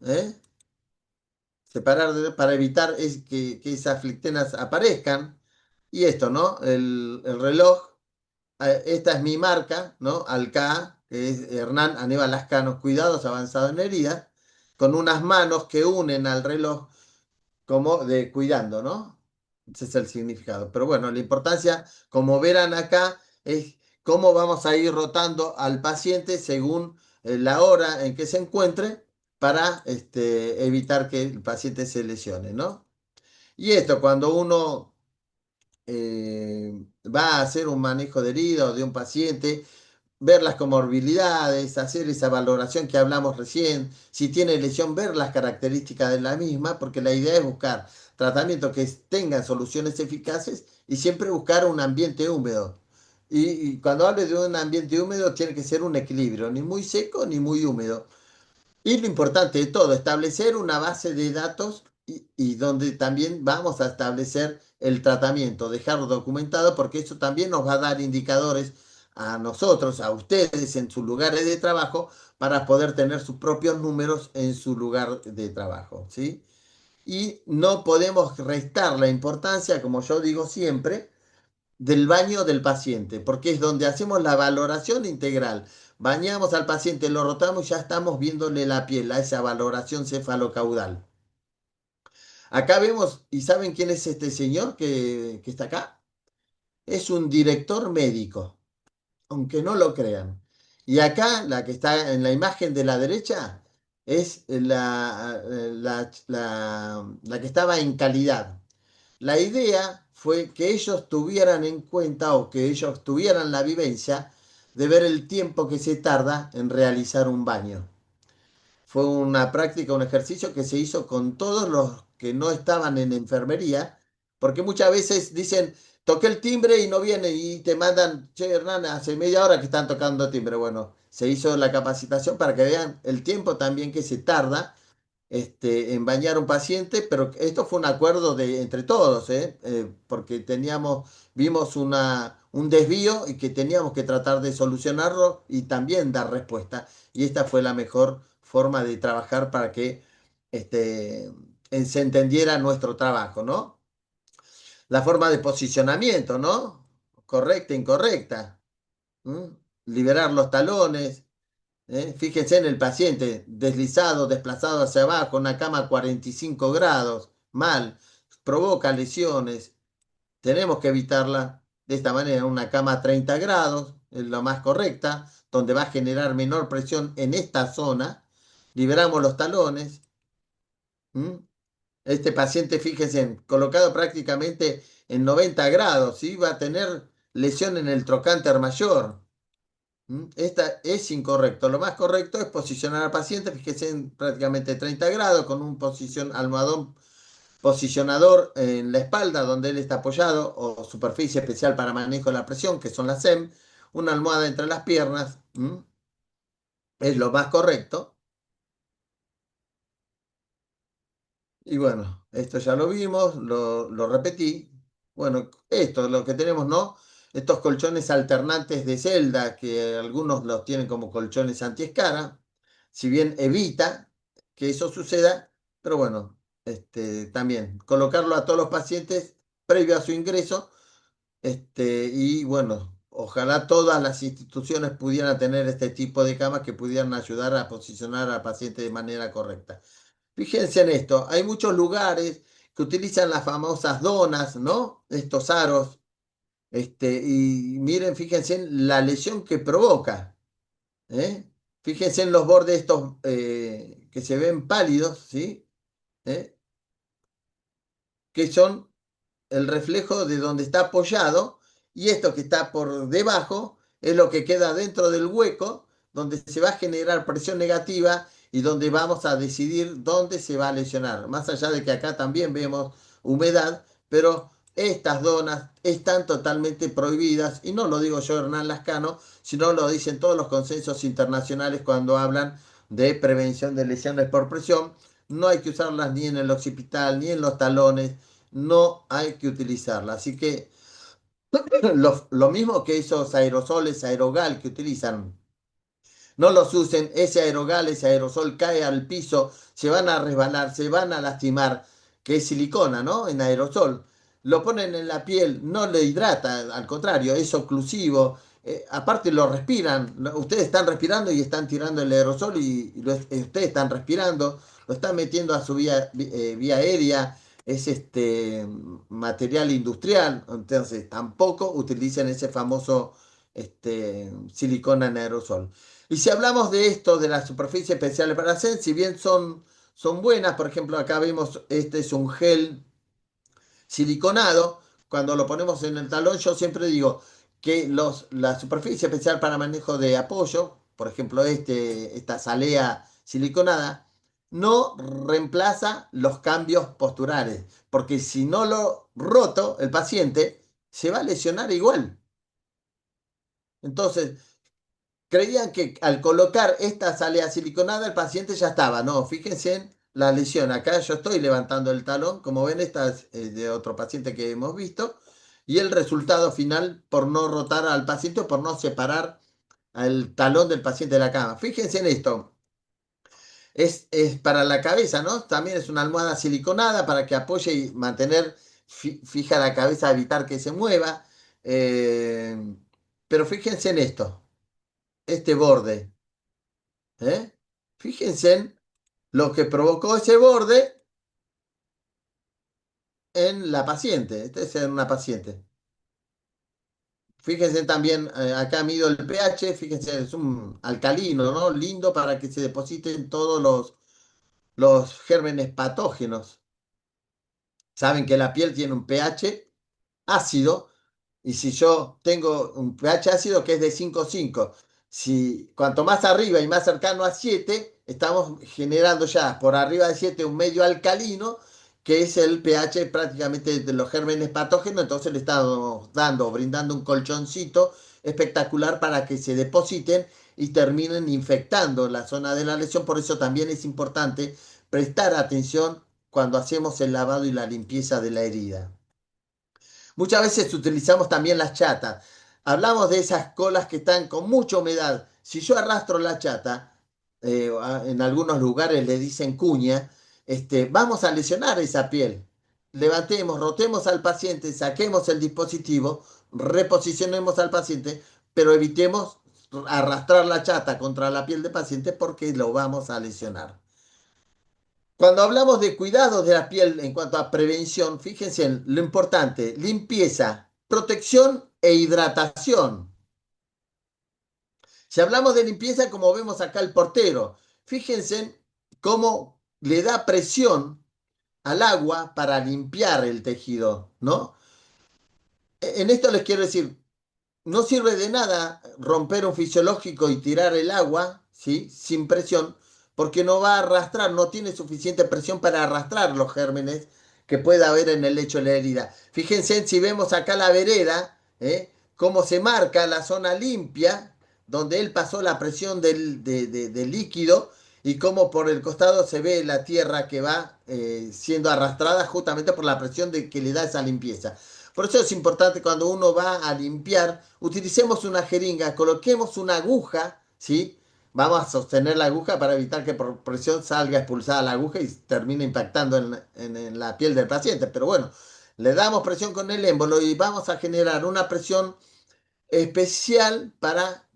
para evitar que esas flictenas aparezcan. Y esto, ¿no? El reloj, esta es mi marca, ¿no? Alca, que es Hernán Aníbal Lascano, cuidados avanzados en herida, con unas manos que unen al reloj como de cuidando, ¿no? Ese es el significado. Pero bueno, la importancia, como verán acá, es cómo vamos a ir rotando al paciente según la hora en que se encuentre para evitar que el paciente se lesione, ¿no? Y esto, cuando uno eh, va a hacer un manejo de herida o de un paciente, ver las comorbilidades, hacer esa valoración que hablamos recién, si tiene lesión, ver las características de la misma, porque la idea es buscar tratamientos que tengan soluciones eficaces y siempre buscar un ambiente húmedo. Y cuando hable de un ambiente húmedo, tiene que ser un equilibrio, ni muy seco ni muy húmedo. Y lo importante de todo, establecer una base de datos y donde también vamos a establecer el tratamiento, dejarlo documentado, porque eso también nos va a dar indicadores a nosotros, a ustedes en sus lugares de trabajo, para poder tener sus propios números en su lugar de trabajo, ¿sí? Y no podemos restar la importancia, como yo digo siempre, del baño del paciente, porque es donde hacemos la valoración integral. Bañamos al paciente, lo rotamos y ya estamos viéndole la piel, a esa valoración cefalocaudal. Acá vemos, ¿y saben quién es este señor que está acá? Es un director médico, aunque no lo crean. Y acá, la que está en la imagen de la derecha, es la que estaba en calidad. La idea fue que ellos tuvieran en cuenta o que ellos tuvieran la vivencia de ver el tiempo que se tarda en realizar un baño. Fue una práctica, un ejercicio que se hizo con todos los que no estaban en enfermería, porque muchas veces dicen, toqué el timbre y no viene y te mandan, che, Hernán, hace media hora que están tocando timbre. Bueno, se hizo la capacitación para que vean el tiempo también que se tarda en bañar a un paciente, pero esto fue un acuerdo entre todos, porque vimos un desvío y que teníamos que tratar de solucionarlo y también dar respuesta. Y esta fue la mejor forma de trabajar para que este, se entendiera nuestro trabajo, ¿no? La forma de posicionamiento, ¿no? Correcta, incorrecta. ¿Mm? Liberar los talones, fíjense en el paciente, deslizado, desplazado hacia abajo, una cama a 45 grados, mal, provoca lesiones. Tenemos que evitarla de esta manera, una cama a 30 grados, es la más correcta, donde va a generar menor presión en esta zona. Liberamos los talones. ¿Mm? Este paciente, fíjense, colocado prácticamente en 90 grados, ¿sí? Va a tener lesión en el trocánter mayor. Esta es incorrecto. Lo más correcto es posicionar al paciente, fíjese en prácticamente 30 grados, con un almohadón posicionador en la espalda donde él está apoyado, o superficie especial para manejo de la presión, que son las SEM, una almohada entre las piernas, es lo más correcto. Y bueno, esto ya lo vimos, lo repetí. Bueno, esto es lo que tenemos, ¿no? Estos colchones alternantes de celda, que algunos los tienen como colchones antiescara. si bien evita que eso suceda, pero bueno, también colocarlo a todos los pacientes previo a su ingreso, y bueno, ojalá todas las instituciones pudieran tener este tipo de camas que pudieran ayudar a posicionar al paciente de manera correcta. Fíjense en esto, hay muchos lugares que utilizan las famosas donas, ¿no? Estos aros, y miren, fíjense en la lesión que provoca, ¿eh? Fíjense en los bordes estos que se ven pálidos, ¿sí? ¿Eh? Que son el reflejo de donde está apoyado, y esto que está por debajo es lo que queda dentro del hueco donde se va a generar presión negativa y donde vamos a decidir dónde se va a lesionar. Más allá de que acá también vemos humedad, pero estas donas están totalmente prohibidas, y no lo digo yo, Hernán Lascano, sino lo dicen todos los consensos internacionales cuando hablan de prevención de lesiones por presión. No hay que usarlas ni en el occipital ni en los talones, no hay que utilizarla. Así que lo mismo que esos aerosoles aerogal que utilizan, no los usen, ese aerogal, ese aerosol cae al piso, se van a resbalar, se van a lastimar, que es silicona, ¿no? En aerosol. Lo ponen en la piel, no le hidrata, al contrario, es oclusivo. Aparte lo respiran, ustedes están respirando y están tirando el aerosol, ustedes están respirando, lo están metiendo a su vía aérea, es material industrial, entonces tampoco utilicen ese famoso silicona en aerosol. Y si hablamos de esto, de las superficies especiales para hacer, si bien son buenas, por ejemplo, acá vemos, este es un gel siliconado, cuando lo ponemos en el talón, yo siempre digo que la superficie especial para manejo de apoyo, por ejemplo, esta salea siliconada, no reemplaza los cambios posturales, porque si no lo roto, el paciente se va a lesionar igual. Entonces, creían que al colocar esta salea siliconada el paciente ya estaba. No, fíjense en la lesión. Acá yo estoy levantando el talón, como ven, esta es de otro paciente que hemos visto. Y el resultado final por no rotar al paciente o por no separar al talón del paciente de la cama. Fíjense en esto. Es para la cabeza, ¿no? También es una almohada siliconada para que apoye y mantener fija la cabeza, evitar que se mueva. Eh, pero fíjense en esto, este borde. ¿Eh? Fíjense en lo que provocó ese borde en la paciente. Esta es en una paciente. Fíjense también, acá mido el pH, fíjense, es un alcalino, ¿no? Lindo para que se depositen todos los gérmenes patógenos. Saben que la piel tiene un pH ácido. Y si yo tengo un pH ácido que es de 5,5, si cuanto más arriba y más cercano a 7, estamos generando ya por arriba de 7 un medio alcalino, que es el pH prácticamente de los gérmenes patógenos, entonces le estamos brindando un colchoncito espectacular para que se depositen y terminen infectando la zona de la lesión. Por eso también es importante prestar atención cuando hacemos el lavado y la limpieza de la herida. Muchas veces utilizamos también las chatas. Hablamos de esas colas que están con mucha humedad. Si yo arrastro la chata, en algunos lugares le dicen cuña, vamos a lesionar esa piel. Levantemos, rotemos al paciente, saquemos el dispositivo, reposicionemos al paciente, pero evitemos arrastrar la chata contra la piel del paciente porque lo vamos a lesionar. Cuando hablamos de cuidados de la piel en cuanto a prevención, fíjense en lo importante: limpieza, protección e hidratación. Si hablamos de limpieza, como vemos acá el portero, fíjense cómo le da presión al agua para limpiar el tejido, ¿no? En esto les quiero decir, no sirve de nada romper un fisiológico y tirar el agua, ¿sí? Sin presión, porque no va a arrastrar, no tiene suficiente presión para arrastrar los gérmenes que pueda haber en el lecho de la herida. Fíjense si vemos acá la vereda, cómo se marca la zona limpia, donde él pasó la presión del líquido, y cómo por el costado se ve la tierra que va siendo arrastrada justamente por la presión que le da esa limpieza. Por eso es importante, cuando uno va a limpiar, utilicemos una jeringa, coloquemos una aguja, ¿sí? vamos a sostener la aguja para evitar que por presión salga expulsada la aguja y termine impactando en la piel del paciente. Pero bueno, le damos presión con el émbolo y vamos a generar una presión especial para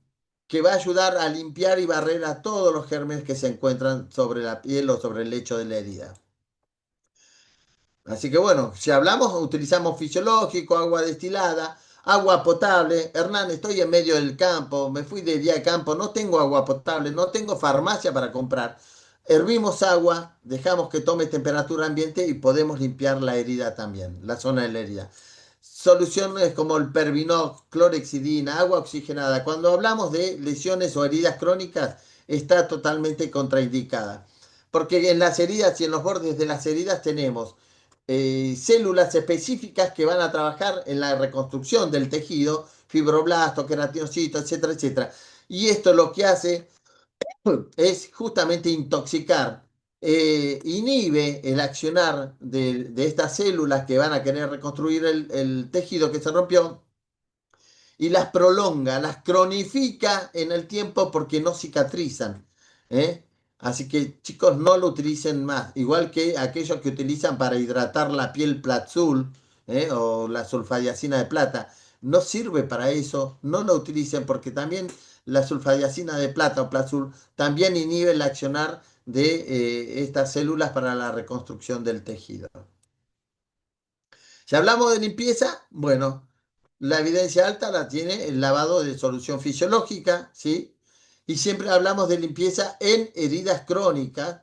que va a ayudar a limpiar y barrer a todos los gérmenes que se encuentran sobre la piel o sobre el lecho de la herida. Así que bueno, si hablamos, utilizamos fisiológico, agua destilada, agua potable. Hernán, estoy en medio del campo, me fui de día de campo, no tengo agua potable, no tengo farmacia para comprar. Hervimos agua, dejamos que tome temperatura ambiente y podemos limpiar la herida también, la zona de la herida. Soluciones como el Pervinox, clorexidina, agua oxigenada. Cuando hablamos de lesiones o heridas crónicas, está totalmente contraindicada. Porque en las heridas y en los bordes de las heridas tenemos células específicas que van a trabajar en la reconstrucción del tejido, fibroblastos, queratinocitos, etcétera, etcétera. Y esto lo que hace es justamente intoxicar, inhibe el accionar de estas células que van a querer reconstruir el tejido que se rompió y las prolonga, las cronifica en el tiempo porque no cicatrizan. ¿Eh? Así que chicos, no lo utilicen más. Igual que aquellos que utilizan para hidratar la piel Platzul, o la sulfadiacina de plata. No sirve para eso, no lo utilicen porque también la sulfadiacina de plata o Platzul también inhibe el accionar de estas células para la reconstrucción del tejido. Si hablamos de limpieza, bueno, la evidencia alta la tiene el lavado de solución fisiológica, ¿sí? Y siempre hablamos de limpieza en heridas crónicas.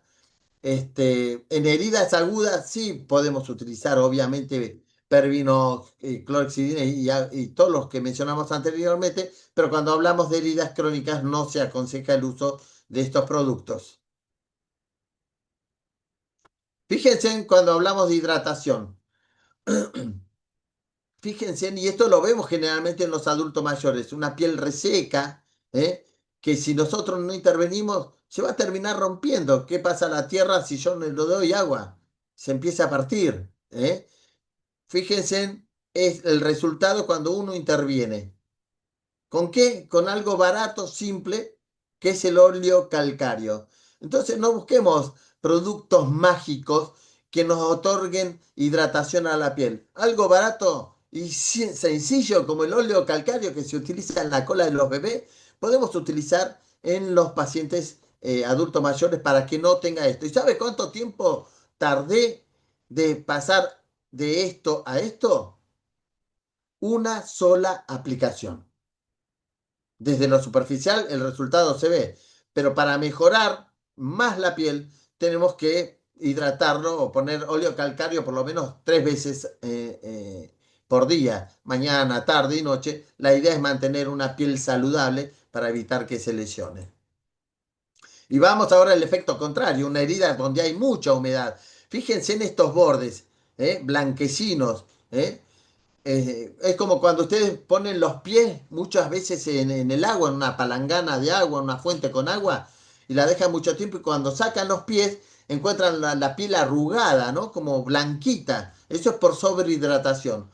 En heridas agudas sí podemos utilizar, obviamente, Pervino, clorexidina y todos los que mencionamos anteriormente, pero cuando hablamos de heridas crónicas no se aconseja el uso de estos productos. Fíjense en cuando hablamos de hidratación. Fíjense, y esto lo vemos generalmente en los adultos mayores, una piel reseca, ¿eh? Que si nosotros no intervenimos, se va a terminar rompiendo. ¿Qué pasa a la tierra si yo no le doy agua? Se empieza a partir, ¿eh? Fíjense, es el resultado cuando uno interviene. ¿Con qué? Con algo barato, simple, que es el óleo calcáreo. Entonces no busquemos productos mágicos que nos otorguen hidratación a la piel. Algo barato y sencillo como el óleo calcáreo que se utiliza en la cola de los bebés, podemos utilizar en los pacientes adultos mayores para que no tenga esto. ¿Y sabe cuánto tiempo tardé de pasar de esto a esto? Una sola aplicación. Desde lo superficial el resultado se ve, pero para mejorar más la piel tenemos que hidratarlo o poner óleo calcáreo por lo menos 3 veces por día, mañana, tarde y noche. La idea es mantener una piel saludable para evitar que se lesione. Y vamos ahora al efecto contrario, una herida donde hay mucha humedad. Fíjense en estos bordes, blanquecinos, es como cuando ustedes ponen los pies muchas veces en el agua, en una palangana de agua, en una fuente con agua, y la dejan mucho tiempo y cuando sacan los pies encuentran la piel arrugada, ¿no? Como blanquita. Eso es por sobrehidratación.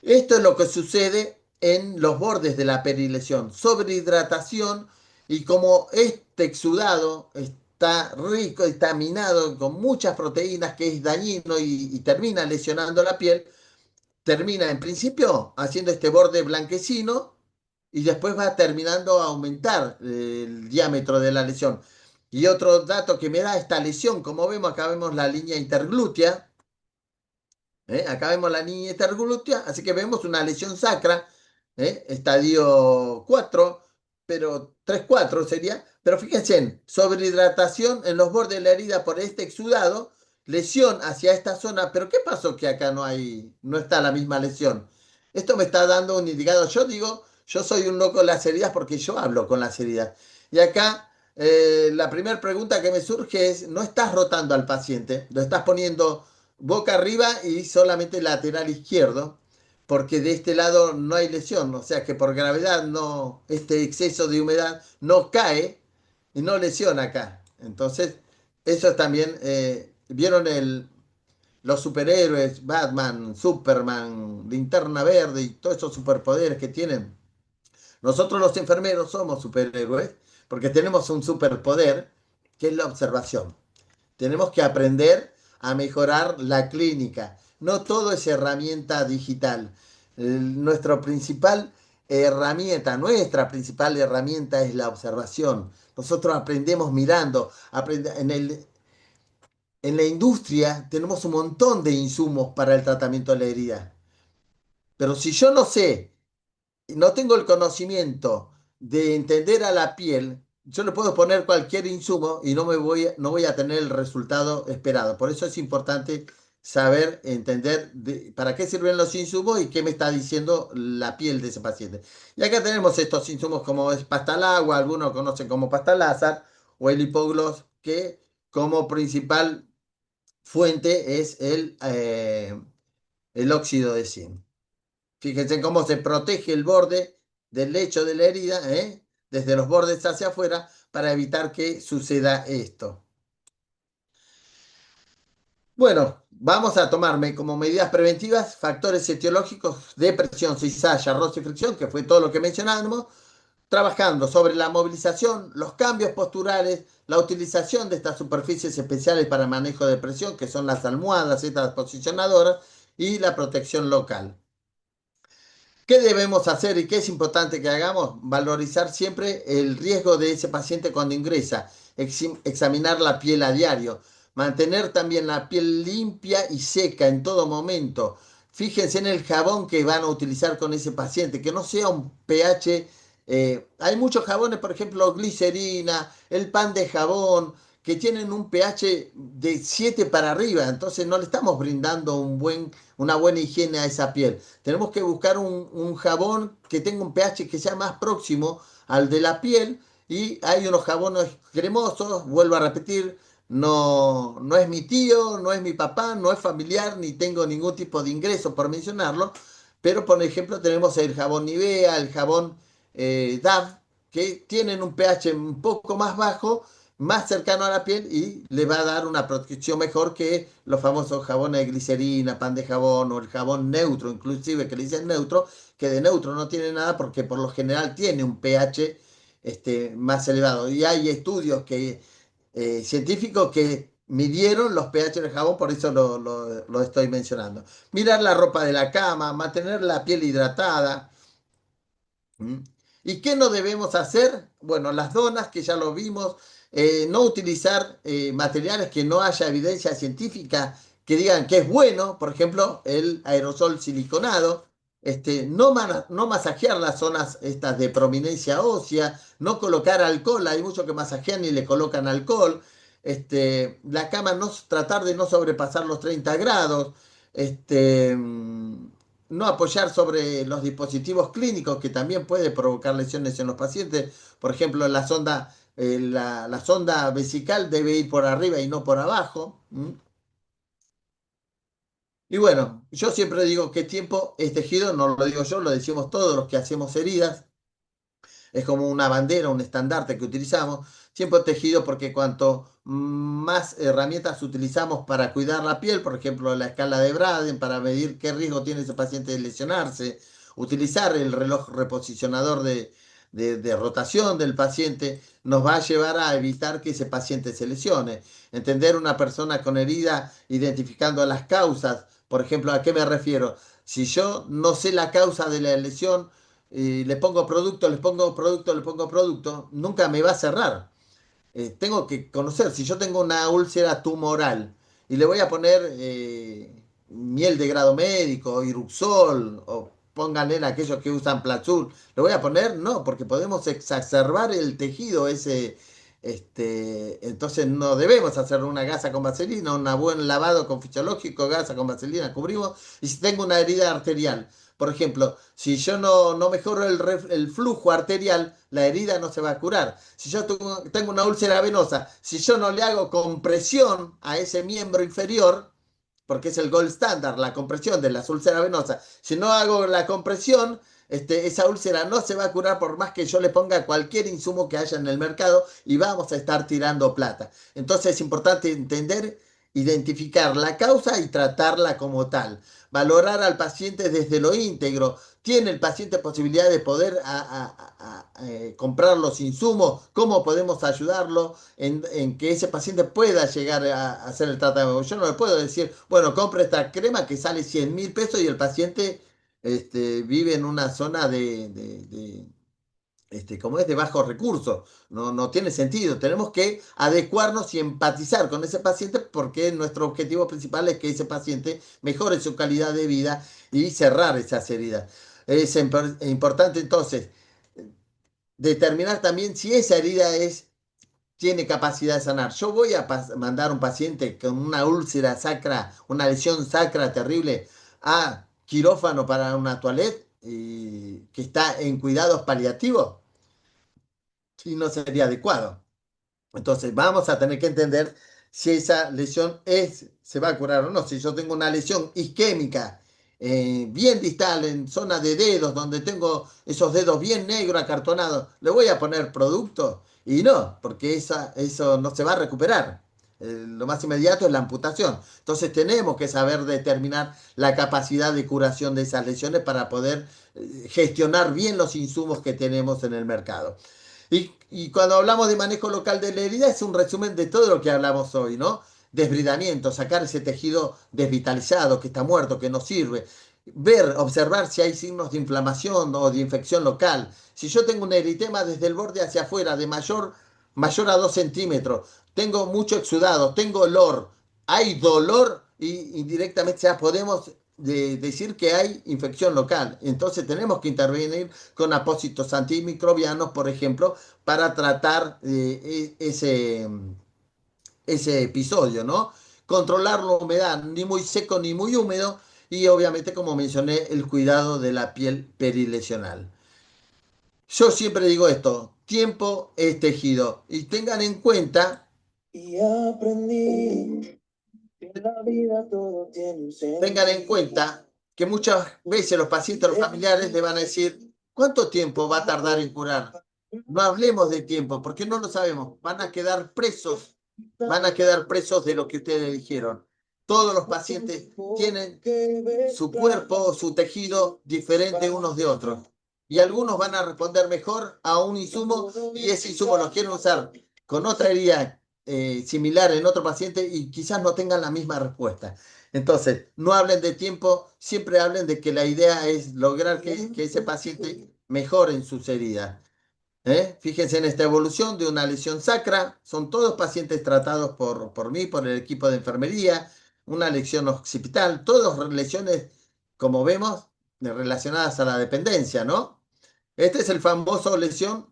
Esto es lo que sucede en los bordes de la perilesión. Sobrehidratación y como este exudado está rico, está minado con muchas proteínas que es dañino y termina lesionando la piel, termina en principio haciendo este borde blanquecino y después va terminando a aumentar el diámetro de la lesión. Y otro dato que me da esta lesión, como vemos, acá vemos la línea interglútea, acá vemos la línea interglútea, así que vemos una lesión sacra, estadio 4, pero 3-4 sería. Pero fíjense, en sobrehidratación en los bordes de la herida por este exudado, lesión hacia esta zona, pero ¿qué pasó que acá no está la misma lesión? Esto me está dando un indicador. Yo digo, yo soy un loco de las heridas porque yo hablo con las heridas. Y acá la primera pregunta que me surge es, no estás rotando al paciente, lo estás poniendo boca arriba y solamente lateral izquierdo, porque de este lado no hay lesión, o sea que por gravedad no, este exceso de humedad no cae y no lesiona acá. Entonces, eso también, ¿vieron los superhéroes, Batman, Superman, Linterna Verde y todos esos superpoderes que tienen? Nosotros los enfermeros somos superhéroes porque tenemos un superpoder que es la observación. Tenemos que aprender a mejorar la clínica. No todo es herramienta digital. Nuestra principal herramienta es la observación. Nosotros aprendemos mirando. En la industria tenemos un montón de insumos para el tratamiento de la herida. Pero si yo no sé, no tengo el conocimiento de entender a la piel, yo le puedo poner cualquier insumo y no voy a tener el resultado esperado. Por eso es importante saber entender para qué sirven los insumos y qué me está diciendo la piel de ese paciente. Y acá tenemos estos insumos como es pasta al agua, algunos conocen como pasta láser o el hipogloss, que como principal fuente es el óxido de zinc. Fíjense cómo se protege el borde del lecho de la herida, desde los bordes hacia afuera, para evitar que suceda esto. Bueno, vamos a tomarme como medidas preventivas factores etiológicos de presión, cizalla, roce y fricción, que fue todo lo que mencionamos, trabajando sobre la movilización, los cambios posturales, la utilización de estas superficies especiales para manejo de presión, que son las almohadas, estas posicionadoras, y la protección local. ¿Qué debemos hacer y qué es importante que hagamos? Valorizar siempre el riesgo de ese paciente cuando ingresa, examinar la piel a diario, mantener también la piel limpia y seca en todo momento. Fíjense en el jabón que van a utilizar con ese paciente, que no sea un pH. Hay muchos jabones, por ejemplo, glicerina, el pan de jabón, que tienen un pH de 7 para arriba, entonces no le estamos brindando una buena higiene a esa piel. Tenemos que buscar un jabón que tenga un pH que sea más próximo al de la piel, y hay unos jabones cremosos, vuelvo a repetir, no es mi tío, no es mi papá, no es familiar, ni tengo ningún tipo de ingreso por mencionarlo, pero por ejemplo tenemos el jabón Nivea, el jabón Dove, que tienen un pH un poco más bajo, más cercano a la piel, y le va a dar una protección mejor que los famosos jabones de glicerina, pan de jabón o el jabón neutro, inclusive que le dicen neutro, que de neutro no tiene nada porque por lo general tiene un pH más elevado. Y hay estudios científicos que midieron los pH del jabón, por eso lo estoy mencionando. Mirar la ropa de la cama, mantener la piel hidratada. ¿Mm? ¿Y qué no debemos hacer? Bueno, las donas, que ya lo vimos, no utilizar materiales que no haya evidencia científica que digan que es bueno, por ejemplo, el aerosol siliconado, no masajear las zonas estas de prominencia ósea, no colocar alcohol, hay muchos que masajean y le colocan alcohol, la cama tratar de no sobrepasar los 30 grados, no apoyar sobre los dispositivos clínicos, que también puede provocar lesiones en los pacientes. Por ejemplo, la sonda vesical debe ir por arriba y no por abajo. Y bueno, yo siempre digo que tiempo es tejido, no lo digo yo, lo decimos todos los que hacemos heridas. Es como una bandera, un estandarte que utilizamos. Tiempo tejido, porque cuanto más herramientas utilizamos para cuidar la piel, por ejemplo, la escala de Braden para medir qué riesgo tiene ese paciente de lesionarse, utilizar el reloj reposicionador de rotación del paciente, nos va a llevar a evitar que ese paciente se lesione. Entender una persona con herida identificando las causas, por ejemplo, ¿a qué me refiero? Si yo no sé la causa de la lesión, y le pongo producto, le pongo producto, le pongo producto, nunca me va a cerrar. Tengo que conocer, si yo tengo una úlcera tumoral y le voy a poner miel de grado médico, Iruxol, o pónganle en aquellos que usan Platzul, ¿le voy a poner? No, porque podemos exacerbar el tejido ese. Entonces no debemos hacer una gasa con vaselina, un buen lavado con fisiológico, gasa con vaselina, cubrimos. Y si tengo una herida arterial, por ejemplo, si yo no mejoro el flujo arterial, la herida no se va a curar. Si yo tengo una úlcera venosa, si yo no le hago compresión a ese miembro inferior, porque es el gold standard, la compresión de las úlceras venosas, si no hago la compresión, esa úlcera no se va a curar por más que yo le ponga cualquier insumo que haya en el mercado, y vamos a estar tirando plata. Entonces es importante entender, identificar la causa y tratarla como tal. valorar al paciente desde lo íntegro. ¿Tiene el paciente posibilidad de poder comprar los insumos? ¿Cómo podemos ayudarlo en que ese paciente pueda llegar a hacer el tratamiento? Yo no le puedo decir, bueno, compre esta crema que sale 100.000 pesos y el paciente vive en una zona como es de bajos recursos. No, no tiene sentido. Tenemos que adecuarnos y empatizar con ese paciente porque nuestro objetivo principal es que ese paciente mejore su calidad de vida y cerrar esas heridas. Es importante entonces determinar también si esa herida tiene capacidad de sanar. Yo voy a mandar a un paciente con una úlcera sacra, una lesión sacra terrible, a quirófano para una toilette que está en cuidados paliativos y no sería adecuado. Entonces vamos a tener que entender si esa lesión se va a curar o no. Si yo tengo una lesión isquémica bien distal en zona de dedos, donde tengo esos dedos bien negros acartonados, ¿le voy a poner producto? Y no, porque eso no se va a recuperar. Lo más inmediato es la amputación. Entonces tenemos que saber determinar la capacidad de curación de esas lesiones para poder gestionar bien los insumos que tenemos en el mercado. Y cuando hablamos de manejo local de la herida, es un resumen de todo lo que hablamos hoy, ¿no? Desbridamiento, sacar ese tejido desvitalizado, que está muerto, que no sirve. Ver, observar si hay signos de inflamación o de infección local. Si yo tengo un eritema desde el borde hacia afuera de mayor a 2 centímetros, tengo mucho exudado, tengo olor, hay dolor y indirectamente ya podemos decir que hay infección local. Entonces tenemos que intervenir con apósitos antimicrobianos, por ejemplo, para tratar ese episodio, ¿no? Controlar la humedad, ni muy seco ni muy húmedo, y obviamente, como mencioné, el cuidado de la piel perilesional. Yo siempre digo esto, tiempo es tejido, y tengan en cuenta, y aprendí que en la vida todo tiene un sentido. Tengan en cuenta que muchas veces los pacientes, los familiares le van a decir, ¿cuánto tiempo va a tardar en curar? No hablemos de tiempo, porque no lo sabemos. Van a quedar presos de lo que ustedes dijeron. Todos los pacientes tienen su cuerpo, su tejido diferente unos de otros. Y algunos van a responder mejor a un insumo y ese insumo lo quieren usar con otra herida similar en otro paciente y quizás no tengan la misma respuesta. Entonces, no hablen de tiempo, siempre hablen de que la idea es lograr que ese paciente mejore en sus heridas. Fíjense en esta evolución de una lesión sacra. Son todos pacientes tratados por mí, por el equipo de enfermería. Una lesión occipital. Todas lesiones, como vemos, relacionadas a la dependencia, ¿no? Este es el famoso lesión,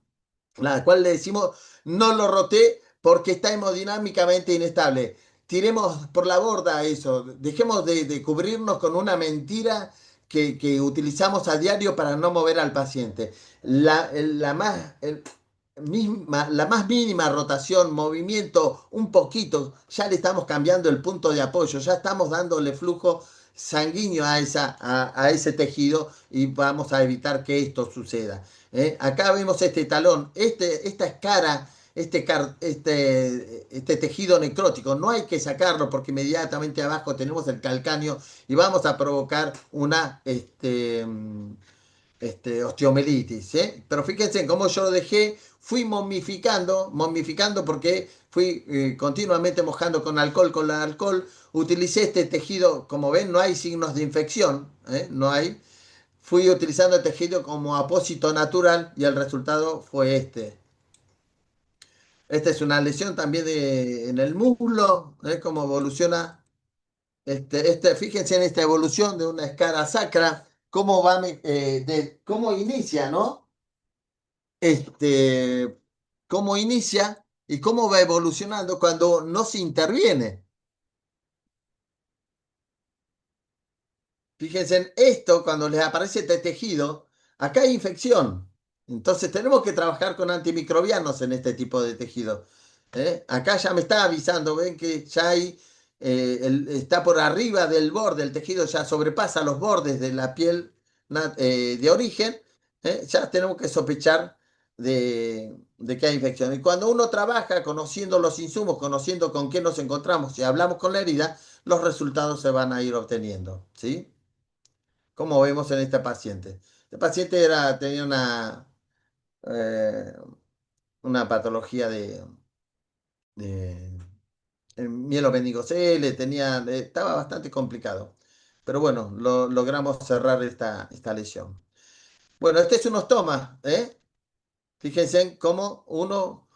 la cual le decimos no lo roté porque está hemodinámicamente inestable. Tiremos por la borda eso. Dejemos de cubrirnos con una mentira que utilizamos a diario para no mover al paciente. La más mínima rotación, movimiento, un poquito, ya le estamos cambiando el punto de apoyo, ya estamos dándole flujo sanguíneo a ese tejido y vamos a evitar que esto suceda. Acá vemos este talón, esta escara, este tejido necrótico. No hay que sacarlo porque inmediatamente abajo tenemos el calcáneo y vamos a provocar una osteomelitis. Pero fíjense en cómo yo lo dejé, fui momificando porque fui continuamente mojando con alcohol. Utilicé este tejido, como ven, no hay signos de infección, no hay. Fui utilizando el tejido como apósito natural y el resultado fue este. Esta es una lesión también en el muslo, cómo evoluciona. Fíjense en esta evolución de una escara sacra, cómo inicia, ¿no? Este, cómo inicia y cómo va evolucionando cuando no se interviene. Fíjense en esto, cuando les aparece este tejido, acá hay infección. Entonces tenemos que trabajar con antimicrobianos en este tipo de tejido. Acá ya me está avisando, ven que ya hay, está por arriba del borde, el tejido ya sobrepasa los bordes de la piel de origen. Ya tenemos que sospechar de que hay infección. Y cuando uno trabaja conociendo los insumos, conociendo con qué nos encontramos y hablamos con la herida, los resultados se van a ir obteniendo. ¿Sí? como vemos en esta paciente. Este paciente tenía eh, una patología de mielomeningocele, estaba bastante complicado. Pero bueno, logramos cerrar esta lesión. Bueno, este es un ostoma, ¿eh? Fíjense en cómo uno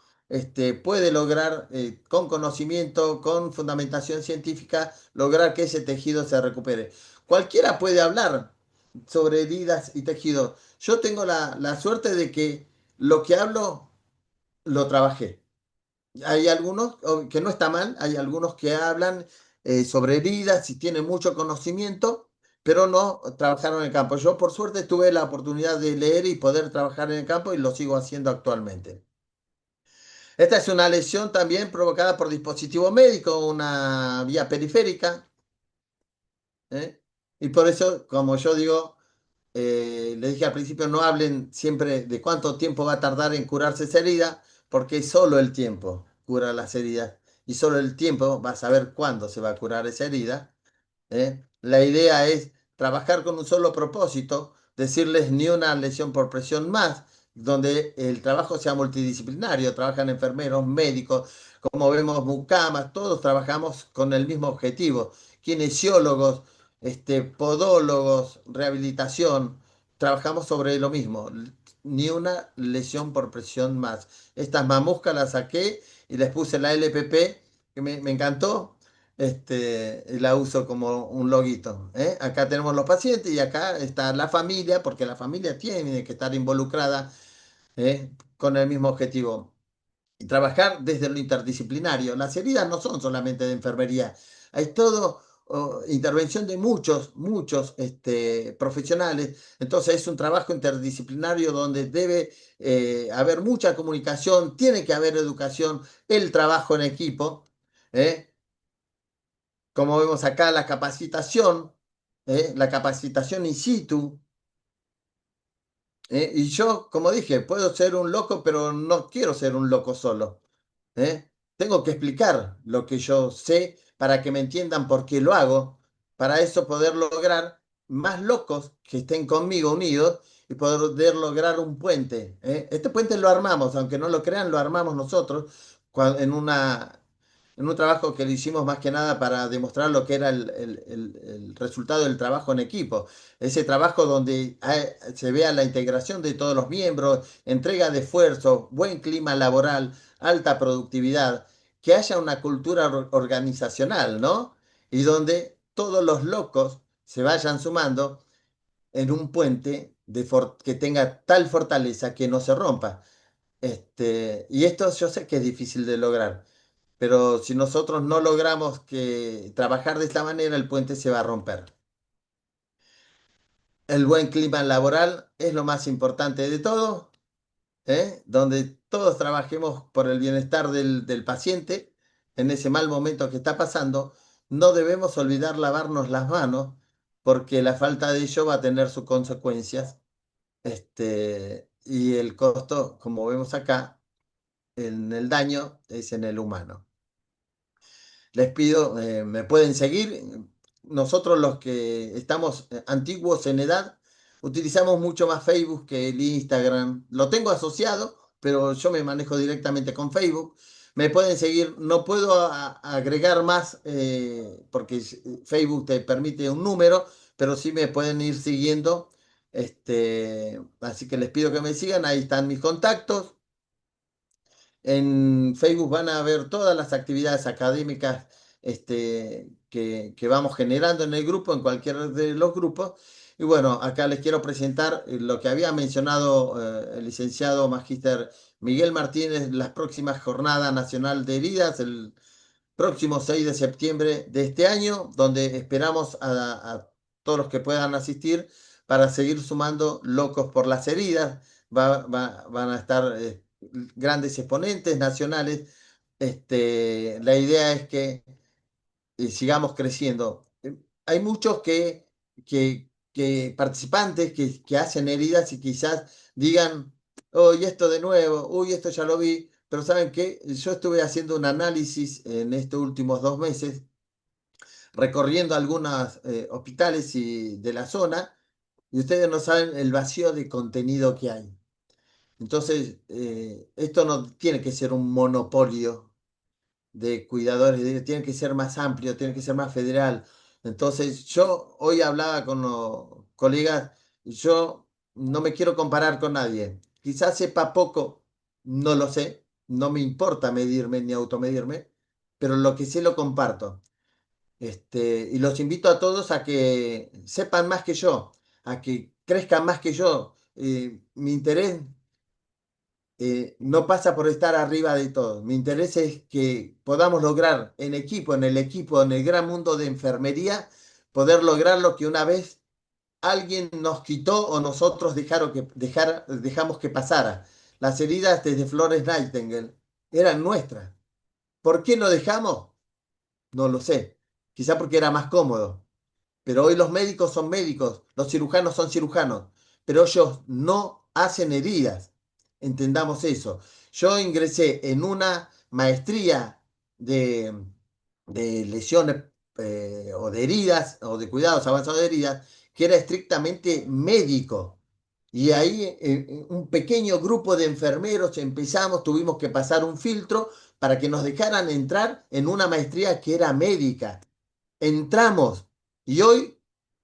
puede lograr, con conocimiento, con fundamentación científica, lograr que ese tejido se recupere. Cualquiera puede hablar sobre heridas y tejido. Yo tengo la suerte de que lo que hablo lo trabajé. Hay algunos que no está mal, hay algunos que hablan sobre heridas y tienen mucho conocimiento, pero no trabajaron en el campo. Yo por suerte tuve la oportunidad de leer y poder trabajar en el campo y lo sigo haciendo actualmente. Esta es una lesión también provocada por dispositivo médico, una vía periférica, ¿eh? Y por eso, como yo digo, les dije al principio, no hablen siempre de cuánto tiempo va a tardar en curarse esa herida, porque solo el tiempo cura las heridas y solo el tiempo va a saber cuándo se va a curar esa herida. ¿Eh? La idea es trabajar con un solo propósito, decirles ni una lesión por presión más, donde el trabajo sea multidisciplinario, trabajan enfermeros, médicos, como vemos, mucamas, todos trabajamos con el mismo objetivo, kinesiólogos, podólogos, rehabilitación, trabajamos sobre lo mismo, ni una lesión por presión más. Estas mamuscas las saqué y les puse la LPP, que me encantó, y la uso como un loguito, ¿eh? Acá tenemos los pacientes y acá está la familia, porque la familia tiene que estar involucrada, con el mismo objetivo. Y trabajar desde lo interdisciplinario. Las heridas no son solamente de enfermería, hay todo, intervención de muchos profesionales. Entonces es un trabajo interdisciplinario donde debe haber mucha comunicación, tiene que haber educación, el trabajo en equipo. ¿Eh? Como vemos acá, la capacitación in situ. Y yo, como dije, puedo ser un loco, pero no quiero ser un loco solo. ¿Eh? Tengo que explicar lo que yo sé para que me entiendan por qué lo hago. Para eso poder lograr más locos que estén conmigo unidos y poder lograr un puente. Este puente lo armamos, aunque no lo crean, lo armamos nosotros en un trabajo que le hicimos más que nada para demostrar lo que era el resultado del trabajo en equipo. Ese trabajo donde se vea la integración de todos los miembros, entrega de esfuerzo, buen clima laboral, alta productividad, que haya una cultura organizacional, ¿no? Y donde todos los locos se vayan sumando en un puente que tenga tal fortaleza que no se rompa. Y esto yo sé que es difícil de lograr, pero si nosotros no logramos trabajar de esta manera, el puente se va a romper. El buen clima laboral es lo más importante de todo, donde todos trabajemos por el bienestar del paciente en ese mal momento que está pasando. No debemos olvidar lavarnos las manos, porque la falta de ello va a tener sus consecuencias. Y el costo, como vemos acá, en el daño es en el humano. Les pido, me pueden seguir. Nosotros los que estamos antiguos en edad, utilizamos mucho más Facebook que el Instagram. Lo tengo asociado, pero yo me manejo directamente con Facebook. Me pueden seguir, no puedo agregar más, porque Facebook te permite un número, pero sí me pueden ir siguiendo. Así que les pido que me sigan, ahí están mis contactos. En Facebook van a ver todas las actividades académicas, que vamos generando en el grupo, en cualquiera de los grupos. Y bueno, acá les quiero presentar lo que había mencionado el licenciado Magíster Miguel Martínez, las próximas Jornadas Nacional de Heridas, el próximo 6 de septiembre de este año, donde esperamos a todos los que puedan asistir para seguir sumando locos por las heridas. Van a estar grandes exponentes nacionales. La idea es que sigamos creciendo. Hay muchos que participantes que hacen heridas y quizás digan, uy, esto de nuevo, uy, esto ya lo vi, pero ¿saben qué? Yo estuve haciendo un análisis en estos últimos 2 meses, recorriendo algunos hospitales de la zona, y ustedes no saben el vacío de contenido que hay. Entonces, esto no tiene que ser un monopolio de cuidadores, tiene que ser más amplio, tiene que ser más federal. Entonces, yo hoy hablaba con los colegas, yo no me quiero comparar con nadie. Quizás sepa poco, no lo sé, no me importa medirme ni automedirme, pero lo que sé lo comparto. Y los invito a todos a que sepan más que yo, a que crezcan más que yo. Mi interés no pasa por estar arriba de todo. Mi interés es que podamos lograr en equipo, en el equipo, en el gran mundo de enfermería, poder lograr lo que una vez alguien nos quitó o nosotros dejamos que pasara. Las heridas desde Flores Nightingale eran nuestras. ¿Por qué lo dejamos? No lo sé. Quizá porque era más cómodo. Pero hoy los médicos son médicos, los cirujanos son cirujanos, pero ellos no hacen heridas. Entendamos eso. Yo ingresé en una maestría de, de lesiones o de heridas o de cuidados avanzados de heridas que era estrictamente médico. Y ahí un pequeño grupo de enfermeros empezamos, tuvimos que pasar un filtro para que nos dejaran entrar en una maestría que era médica. Entramos y hoy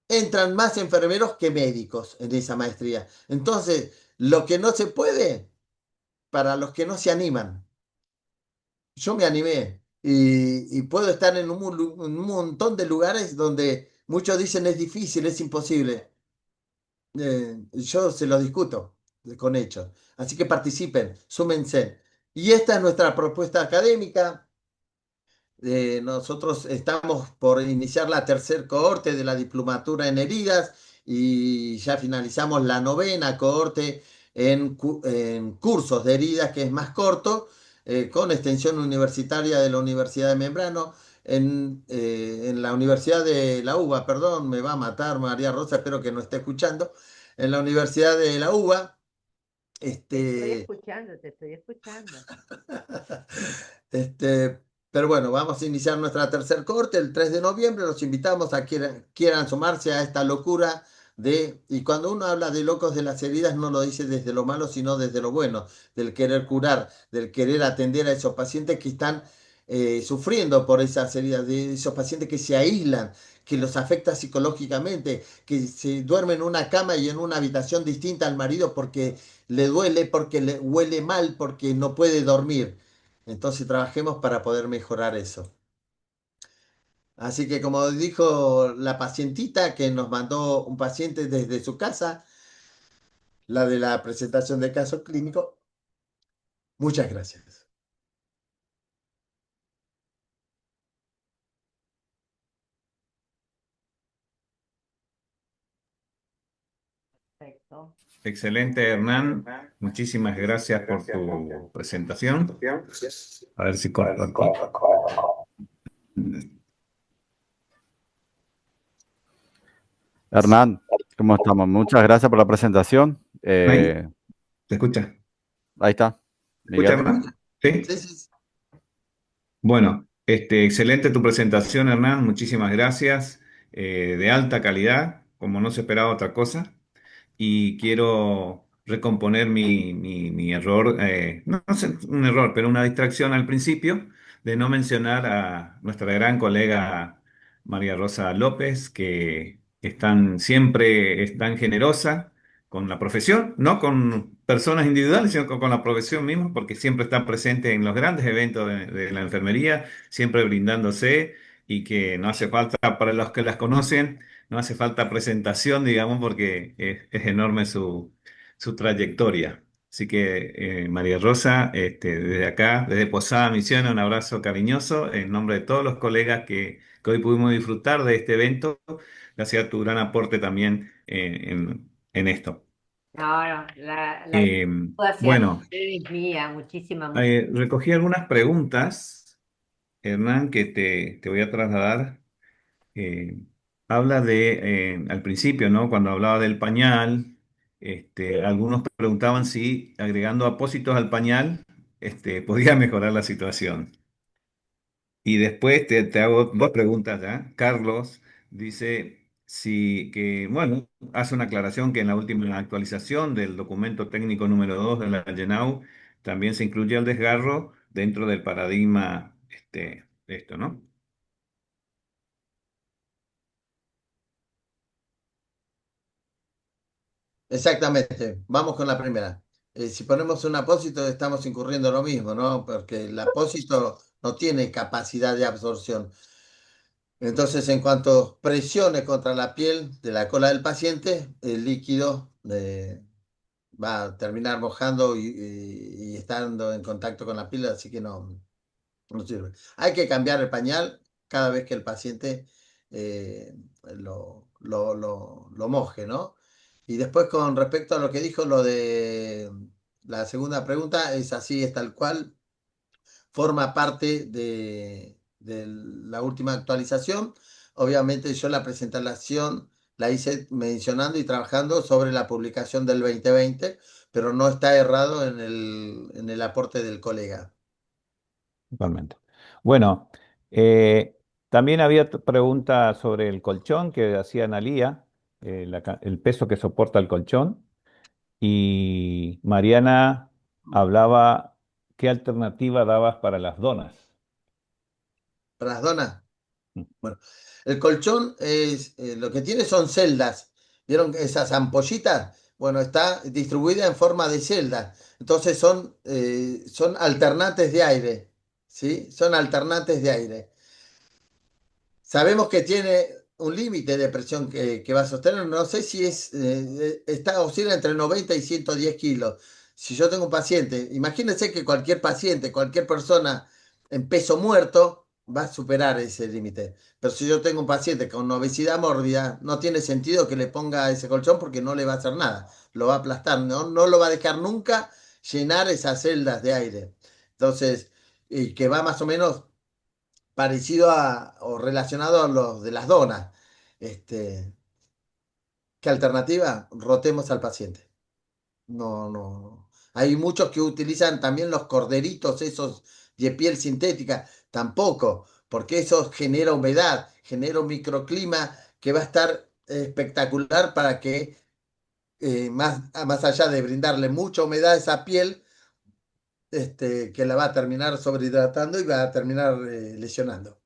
entran más enfermeros que médicos en esa maestría. Entonces, lo que no se puede, para los que no se animan, yo me animé y puedo estar en un montón de lugares donde muchos dicen es difícil, es imposible. Yo se lo discuto con hechos. Así que participen, súmense. Y esta es nuestra propuesta académica. Nosotros estamos por iniciar la tercer cohorte de la diplomatura en heridas y ya finalizamos la novena cohorte en cursos de heridas, que es más corto, con extensión universitaria de la Universidad de Membrano. En la Universidad de la UBA, perdón, me va a matar María Rosa, espero que no esté escuchando. En la Universidad de la UBA, Estoy este, escuchando, te estoy escuchando. Este, pero bueno, vamos a iniciar nuestra tercer corte el 3 de noviembre. Los invitamos a quieran sumarse a esta locura y cuando uno habla de locos de las heridas, no lo dice desde lo malo, sino desde lo bueno, del querer curar, del querer atender a esos pacientes que están sufriendo por esas heridas, de esos pacientes que se aíslan, que los afecta psicológicamente, que se duermen en una cama y en una habitación distinta al marido porque le duele, porque le huele mal, porque no puede dormir. Entonces trabajemos para poder mejorar eso. Así que como dijo la pacientita que nos mandó un paciente desde su casa, la de la presentación de caso clínico, muchas gracias. Perfecto. Excelente, Hernán. Muchísimas gracias por tu presentación. A ver si corto aquí. Hernán, ¿cómo estamos? Muchas gracias por la presentación. Ahí, ¿te escucha? Ahí está, ¿Escucha, Miguel. Hernán? Sí. Sí, sí, sí. Bueno, excelente tu presentación, Hernán. Muchísimas gracias. De alta calidad, como no se esperaba otra cosa. Y quiero recomponer mi error, no sé, un error, pero una distracción al principio de no mencionar a nuestra gran colega María Rosa López, que siempre es tan generosa con la profesión, no con personas individuales, sino con la profesión misma, porque siempre está presente en los grandes eventos de la enfermería, siempre brindándose y que no hace falta, para los que las conocen, no hace falta presentación, digamos, porque es enorme su trayectoria. Así que, María Rosa, desde acá, desde Posada Misiones, un abrazo cariñoso en nombre de todos los colegas que hoy pudimos disfrutar de este evento, gracias a tu gran aporte también en esto. No, no, la Eh, gratitud hacia bueno, ustedes es mía, muchísimas, recogí algunas preguntas, Hernán, que te voy a trasladar. eh, Habla al principio, ¿no? Cuando hablaba del pañal, algunos preguntaban si agregando apósitos al pañal, podía mejorar la situación. Y después te hago dos preguntas ya. Carlos dice, sí, que, bueno, hace una aclaración que en la última actualización del documento técnico número 2 de la GENAU también se incluye el desgarro dentro del paradigma de esto, ¿no? Exactamente. Vamos con la primera. Si ponemos un apósito, estamos incurriendo en lo mismo, ¿no? Porque el apósito no tiene capacidad de absorción. Entonces, en cuanto presione contra la piel de la cola del paciente, el líquido va a terminar mojando y estando en contacto con la piel, así que no sirve. Hay que cambiar el pañal cada vez que el paciente eh, lo moje, ¿no? Y después con respecto a lo que dijo, lo de la segunda pregunta, es así, es tal cual, forma parte de la última actualización. Obviamente yo la presentación la hice mencionando y trabajando sobre la publicación del 2020, pero no está errado en el aporte del colega. Totalmente. Bueno, también había preguntas sobre el colchón que hacía Analía, el peso que soporta el colchón, y Mariana hablaba qué alternativa dabas para las donas. Para las donas. Bueno, el colchón es lo que tiene son celdas. ¿Vieron esas ampollitas? Bueno, está distribuida en forma de celdas. Entonces son alternantes de aire. ¿Sí? Son alternantes de aire. Sabemos que tiene un límite de presión que va a sostener. No sé si está oscila entre 90 y 110 kilos. Si yo tengo un paciente, imagínense que cualquier paciente, cualquier persona en peso muerto va a superar ese límite. Pero si yo tengo un paciente con obesidad mórbida, no tiene sentido que le ponga ese colchón porque no le va a hacer nada. Lo va a aplastar, no lo va a dejar nunca llenar esas celdas de aire. Entonces, y que va más o menos parecido o relacionado a los de las donas. Este, ¿Qué alternativa? Rotemos al paciente. No. Hay muchos que utilizan también los corderitos, esos de piel sintética. Tampoco, porque eso genera humedad, genera un microclima que va a estar espectacular para que más allá de brindarle mucha humedad a esa piel, que la va a terminar sobrehidratando y va a terminar lesionando.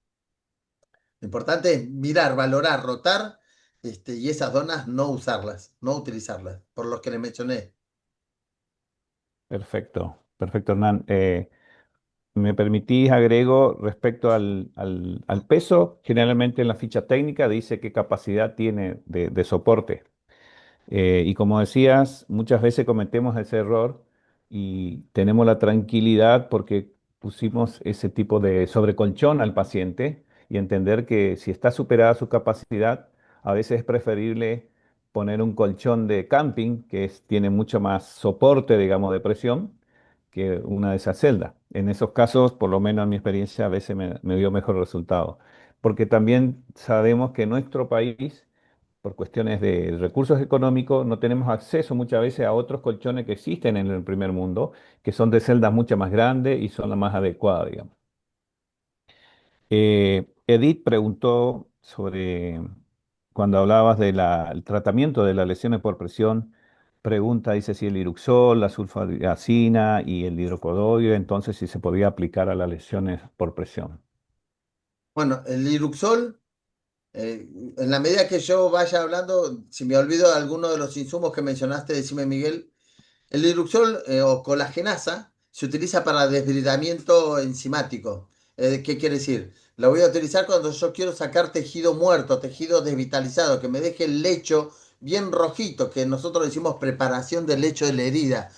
Lo importante es mirar, valorar, rotar, y esas donas no usarlas, no utilizarlas, por lo que le mencioné. Perfecto, perfecto, Hernán. ¿Me permitís agrego respecto al peso? Generalmente en la ficha técnica dice qué capacidad tiene de soporte. Y como decías, muchas veces cometemos ese error y tenemos la tranquilidad porque pusimos ese tipo de sobrecolchón al paciente y entender que si está superada su capacidad, a veces es preferible poner un colchón de camping tiene mucho más soporte, digamos, de presión que una de esas celdas. En esos casos, por lo menos en mi experiencia, a veces me dio mejor resultado. Porque también sabemos que nuestro país por cuestiones de recursos económicos, no tenemos acceso muchas veces a otros colchones que existen en el primer mundo, que son de celdas mucho más grandes y son las más adecuadas, digamos. Edith preguntó sobre, cuando hablabas del tratamiento de las lesiones por presión, pregunta, dice si el Iruxol, la sulfadiazina y el hidrocodone, entonces si se podía aplicar a las lesiones por presión. Bueno, el Iruxol, en la medida que yo vaya hablando, si me olvido de alguno de los insumos que mencionaste, decime Miguel. El Iruxol o colagenasa se utiliza para desbridamiento enzimático. ¿Qué quiere decir? Lo voy a utilizar cuando yo quiero sacar tejido muerto, tejido desvitalizado, que me deje el lecho bien rojito, que nosotros decimos preparación del lecho de la herida.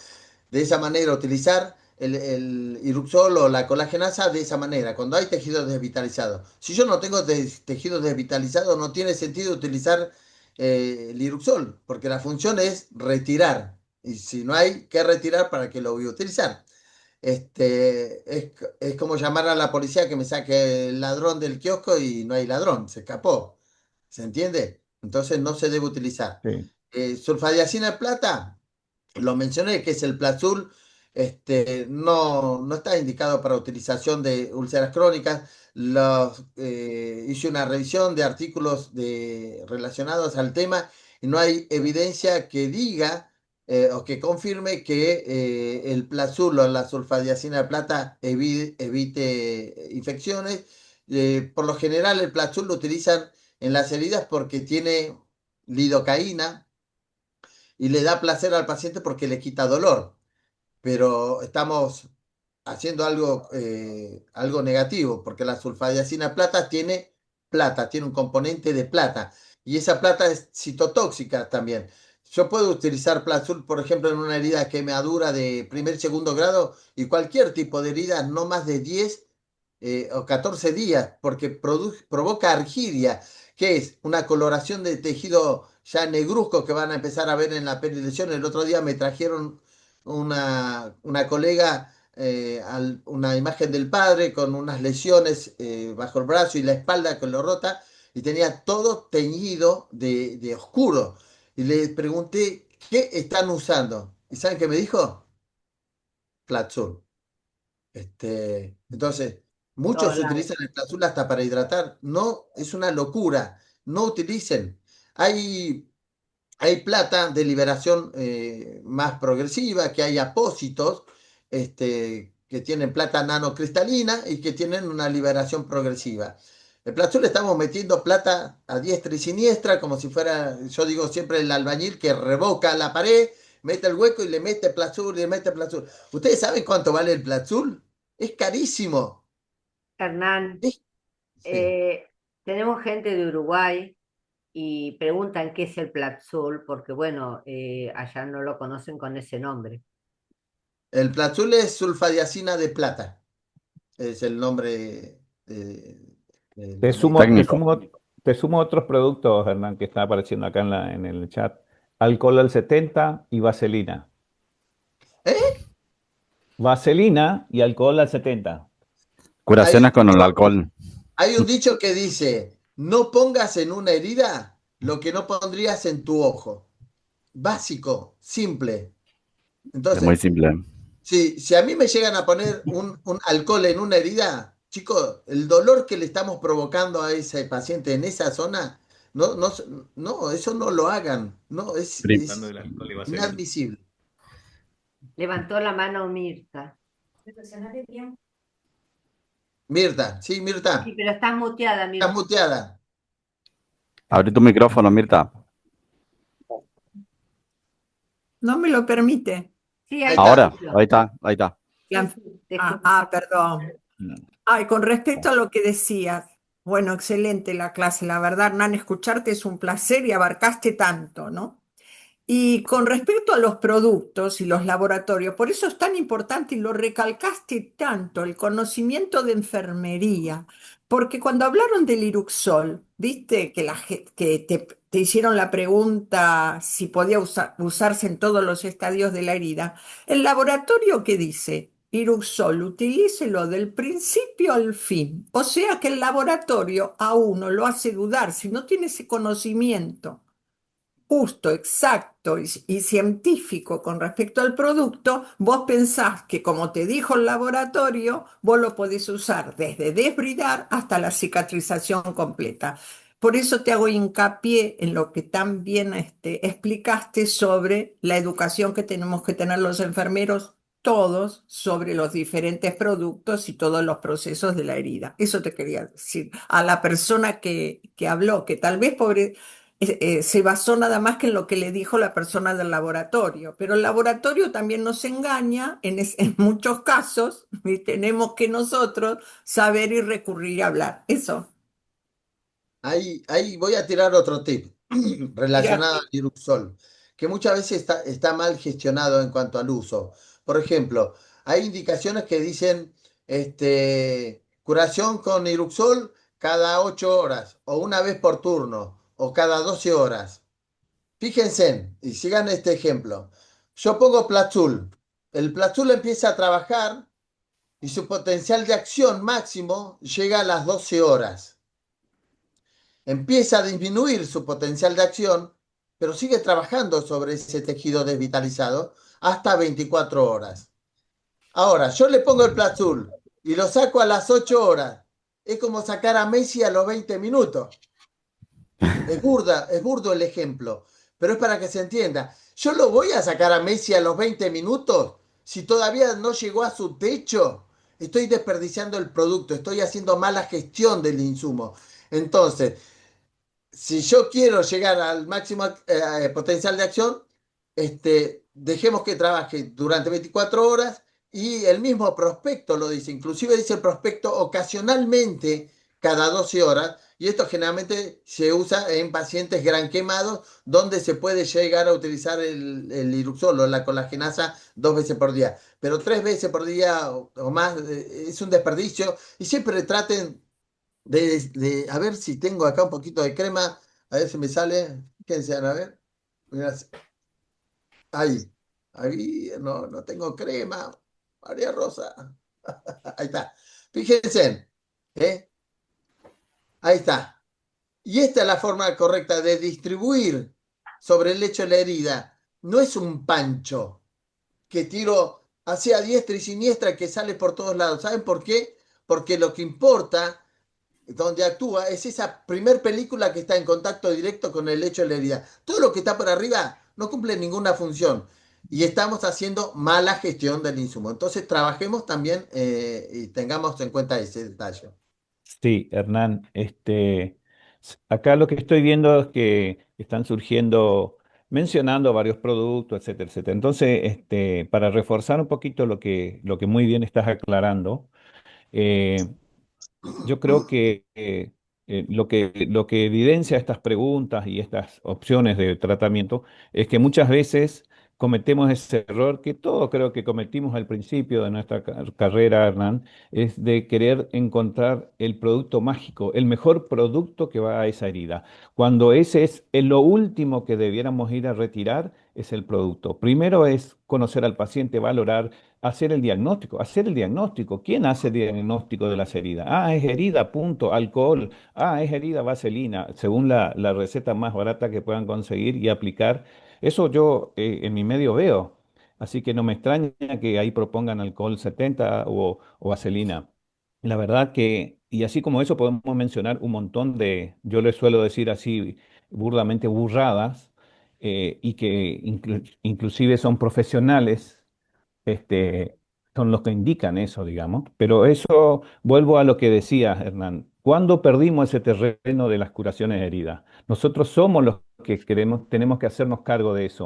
De esa manera, utilizar el Iruxol o la colagenasa de esa manera, cuando hay tejido desvitalizado. Si yo no tengo tejido desvitalizado, no tiene sentido utilizar el Iruxol, porque la función es retirar. Y si no hay que retirar, ¿para qué lo voy a utilizar? Es como llamar a la policía que me saque el ladrón del kiosco y no hay ladrón, se escapó. ¿Se entiende? Entonces no se debe utilizar. Sí. Sulfadiacina de plata, lo mencioné, que es el Plazul, no está indicado para utilización de úlceras crónicas. Hice una revisión de artículos relacionados al tema y no hay evidencia que diga o que confirme que el Plazul o la sulfadiacina de plata evite infecciones. Por lo general el Plazul lo utilizan en las heridas porque tiene lidocaína y le da placer al paciente porque le quita dolor, pero estamos haciendo algo negativo, porque la sulfadiacina plata, tiene un componente de plata, y esa plata es citotóxica también. Yo puedo utilizar Plazul, por ejemplo, en una herida quemadura de primer y segundo grado, y cualquier tipo de herida, no más de 10 o 14 días, porque provoca argiria, que es una coloración de tejido ya negruzco que van a empezar a ver en la perilesión. El otro día me trajeron una colega una imagen del padre con unas lesiones bajo el brazo y la espalda que lo rota, y tenía todo teñido de oscuro. Y le pregunté, ¿qué están usando? ¿Y saben qué me dijo? Platzul. Entonces, muchos Todos lados. utilizan el Plazul hasta para hidratar. No, es una locura. No utilicen. Hay hay plata de liberación más progresiva, que hay apósitos que tienen plata nanocristalina y que tienen una liberación progresiva. El Plazul le estamos metiendo plata a diestra y siniestra, como si fuera, yo digo siempre, el albañil que revoca la pared, mete el hueco y le mete Plazul y le mete Plazul. ¿Ustedes saben cuánto vale el Plazul? Es carísimo. Hernán, Es- sí. eh, tenemos gente de Uruguay y preguntan qué es el Platzul, porque bueno, allá no lo conocen con ese nombre. El Plazul es sulfadiacina de plata. Es el nombre Te del sumo, te medicamento. Técnico. sumo, te sumo otros productos, Hernán, que está apareciendo acá en el chat. Alcohol al 70 y vaselina. ¿Eh? Vaselina y alcohol al 70. Hay un Curaciones con el dicho, alcohol. hay un dicho que dice, no pongas en una herida lo que no pondrías en tu ojo. Básico, simple. Es muy Entonces, simple. si a mí me llegan a poner un alcohol en una herida, chicos, el dolor que le estamos provocando a ese paciente en esa zona, no, no, no, eso no lo hagan. No, Prim- Hablando es del alcohol y vaselina. inadmisible. Levantó la mano Mirta. Mirta, sí, Sí, Mirta, pero estás muteada, estás Mirta. muteada. Abrí tu micrófono, Mirta. No me lo permite. Sí, Ahí ahí te está. Ahora, escucho. ahí está, ahí está. Sí, sí, te escucho. Perdón. Ay, con respecto a lo que decías, bueno, excelente la clase, la verdad, Nan, escucharte es un placer y abarcaste tanto, ¿no? Y con respecto a los productos y los laboratorios, por eso es tan importante y lo recalcaste tanto, el conocimiento de enfermería, porque cuando hablaron del Iruxol, viste que, que te hicieron la pregunta si podía usarse en todos los estadios de la herida, el laboratorio que dice, Iruxol, utilícelo del principio al fin, o sea que el laboratorio a uno lo hace dudar si no tiene ese conocimiento justo, exacto y científico con respecto al producto, vos pensás que como te dijo el laboratorio, vos lo podés usar desde desbridar hasta la cicatrización completa. Por eso te hago hincapié en lo que también explicaste sobre la educación que tenemos que tener los enfermeros, todos, sobre los diferentes productos y todos los procesos de la herida. Eso te quería decir a la persona que habló, que tal vez pobre, se basó nada más que en lo que le dijo la persona del laboratorio, pero el laboratorio también nos engaña en muchos casos y tenemos que nosotros saber y recurrir a hablar. Eso. Ahí voy a tirar otro tip Mira, relacionado al Iruxol, que muchas veces está mal gestionado en cuanto al uso. Por ejemplo, hay indicaciones que dicen curación con Iruxol cada 8 horas, o una vez por turno, o cada 12 horas. Fíjense, y sigan este ejemplo. Yo pongo Platzul. El Platzul empieza a trabajar y su potencial de acción máximo llega a las 12 horas. Empieza a disminuir su potencial de acción, pero sigue trabajando sobre ese tejido desvitalizado hasta 24 horas. Ahora, yo le pongo el Platzul y lo saco a las 8 horas. Es como sacar a Messi a los 20 minutos. Es burdo el ejemplo, pero es para que se entienda. Yo lo voy a sacar a Messi a los 20 minutos si todavía no llegó a su techo. Estoy desperdiciando el producto, estoy haciendo mala gestión del insumo. Entonces, si yo quiero llegar al máximo potencial de acción, dejemos que trabaje durante 24 horas y el mismo prospecto lo dice, inclusive dice el prospecto ocasionalmente cada 12 horas y esto generalmente se usa en pacientes gran quemados donde se puede llegar a utilizar el Iruxol o la colagenasa 2 veces por día, pero 3 veces por día o más es un desperdicio y siempre traten a ver si tengo acá un poquito de crema. A ver si me sale. Fíjense, a ver. Mirá, ahí. Ahí no tengo crema. María Rosa. Ahí está. Fíjense. ¿eh? Ahí está. Y esta es la forma correcta de distribuir sobre el lecho de la herida. No es un pancho que tiro hacia diestra y siniestra que sale por todos lados. ¿Saben por qué? Porque lo que importa donde actúa es esa primer película que está en contacto directo con el hecho de la herida. Todo lo que está por arriba no cumple ninguna función y estamos haciendo mala gestión del insumo. Entonces trabajemos también y tengamos en cuenta ese detalle. Sí, Hernán, acá lo que estoy viendo es que están surgiendo, mencionando varios productos, etcétera, etcétera. Entonces, para reforzar un poquito lo que muy bien estás aclarando, eh, yo creo que lo que evidencia estas preguntas y estas opciones de tratamiento es que muchas veces cometemos ese error que todos creo que cometimos al principio de nuestra carrera, Hernán, es de querer encontrar el producto mágico, el mejor producto que va a esa herida, cuando ese es lo último que debiéramos ir a retirar, es el producto. Primero es conocer al paciente, valorar, hacer el diagnóstico. Hacer el diagnóstico. ¿Quién hace el diagnóstico de las heridas? Ah, es herida, punto, alcohol. Ah, es herida, vaselina, según la receta más barata que puedan conseguir y aplicar. Eso yo en mi medio veo. Así que no me extraña que ahí propongan alcohol 70 o vaselina. La verdad que, y así como eso podemos mencionar un montón de, yo les suelo decir así burdamente, burradas, y que inclusive son profesionales este, son los que indican eso, digamos. Pero eso, vuelvo a lo que decía Hernán, ¿cuándo perdimos ese terreno de las curaciones de heridas? Nosotros somos los que queremos, tenemos que hacernos cargo de eso.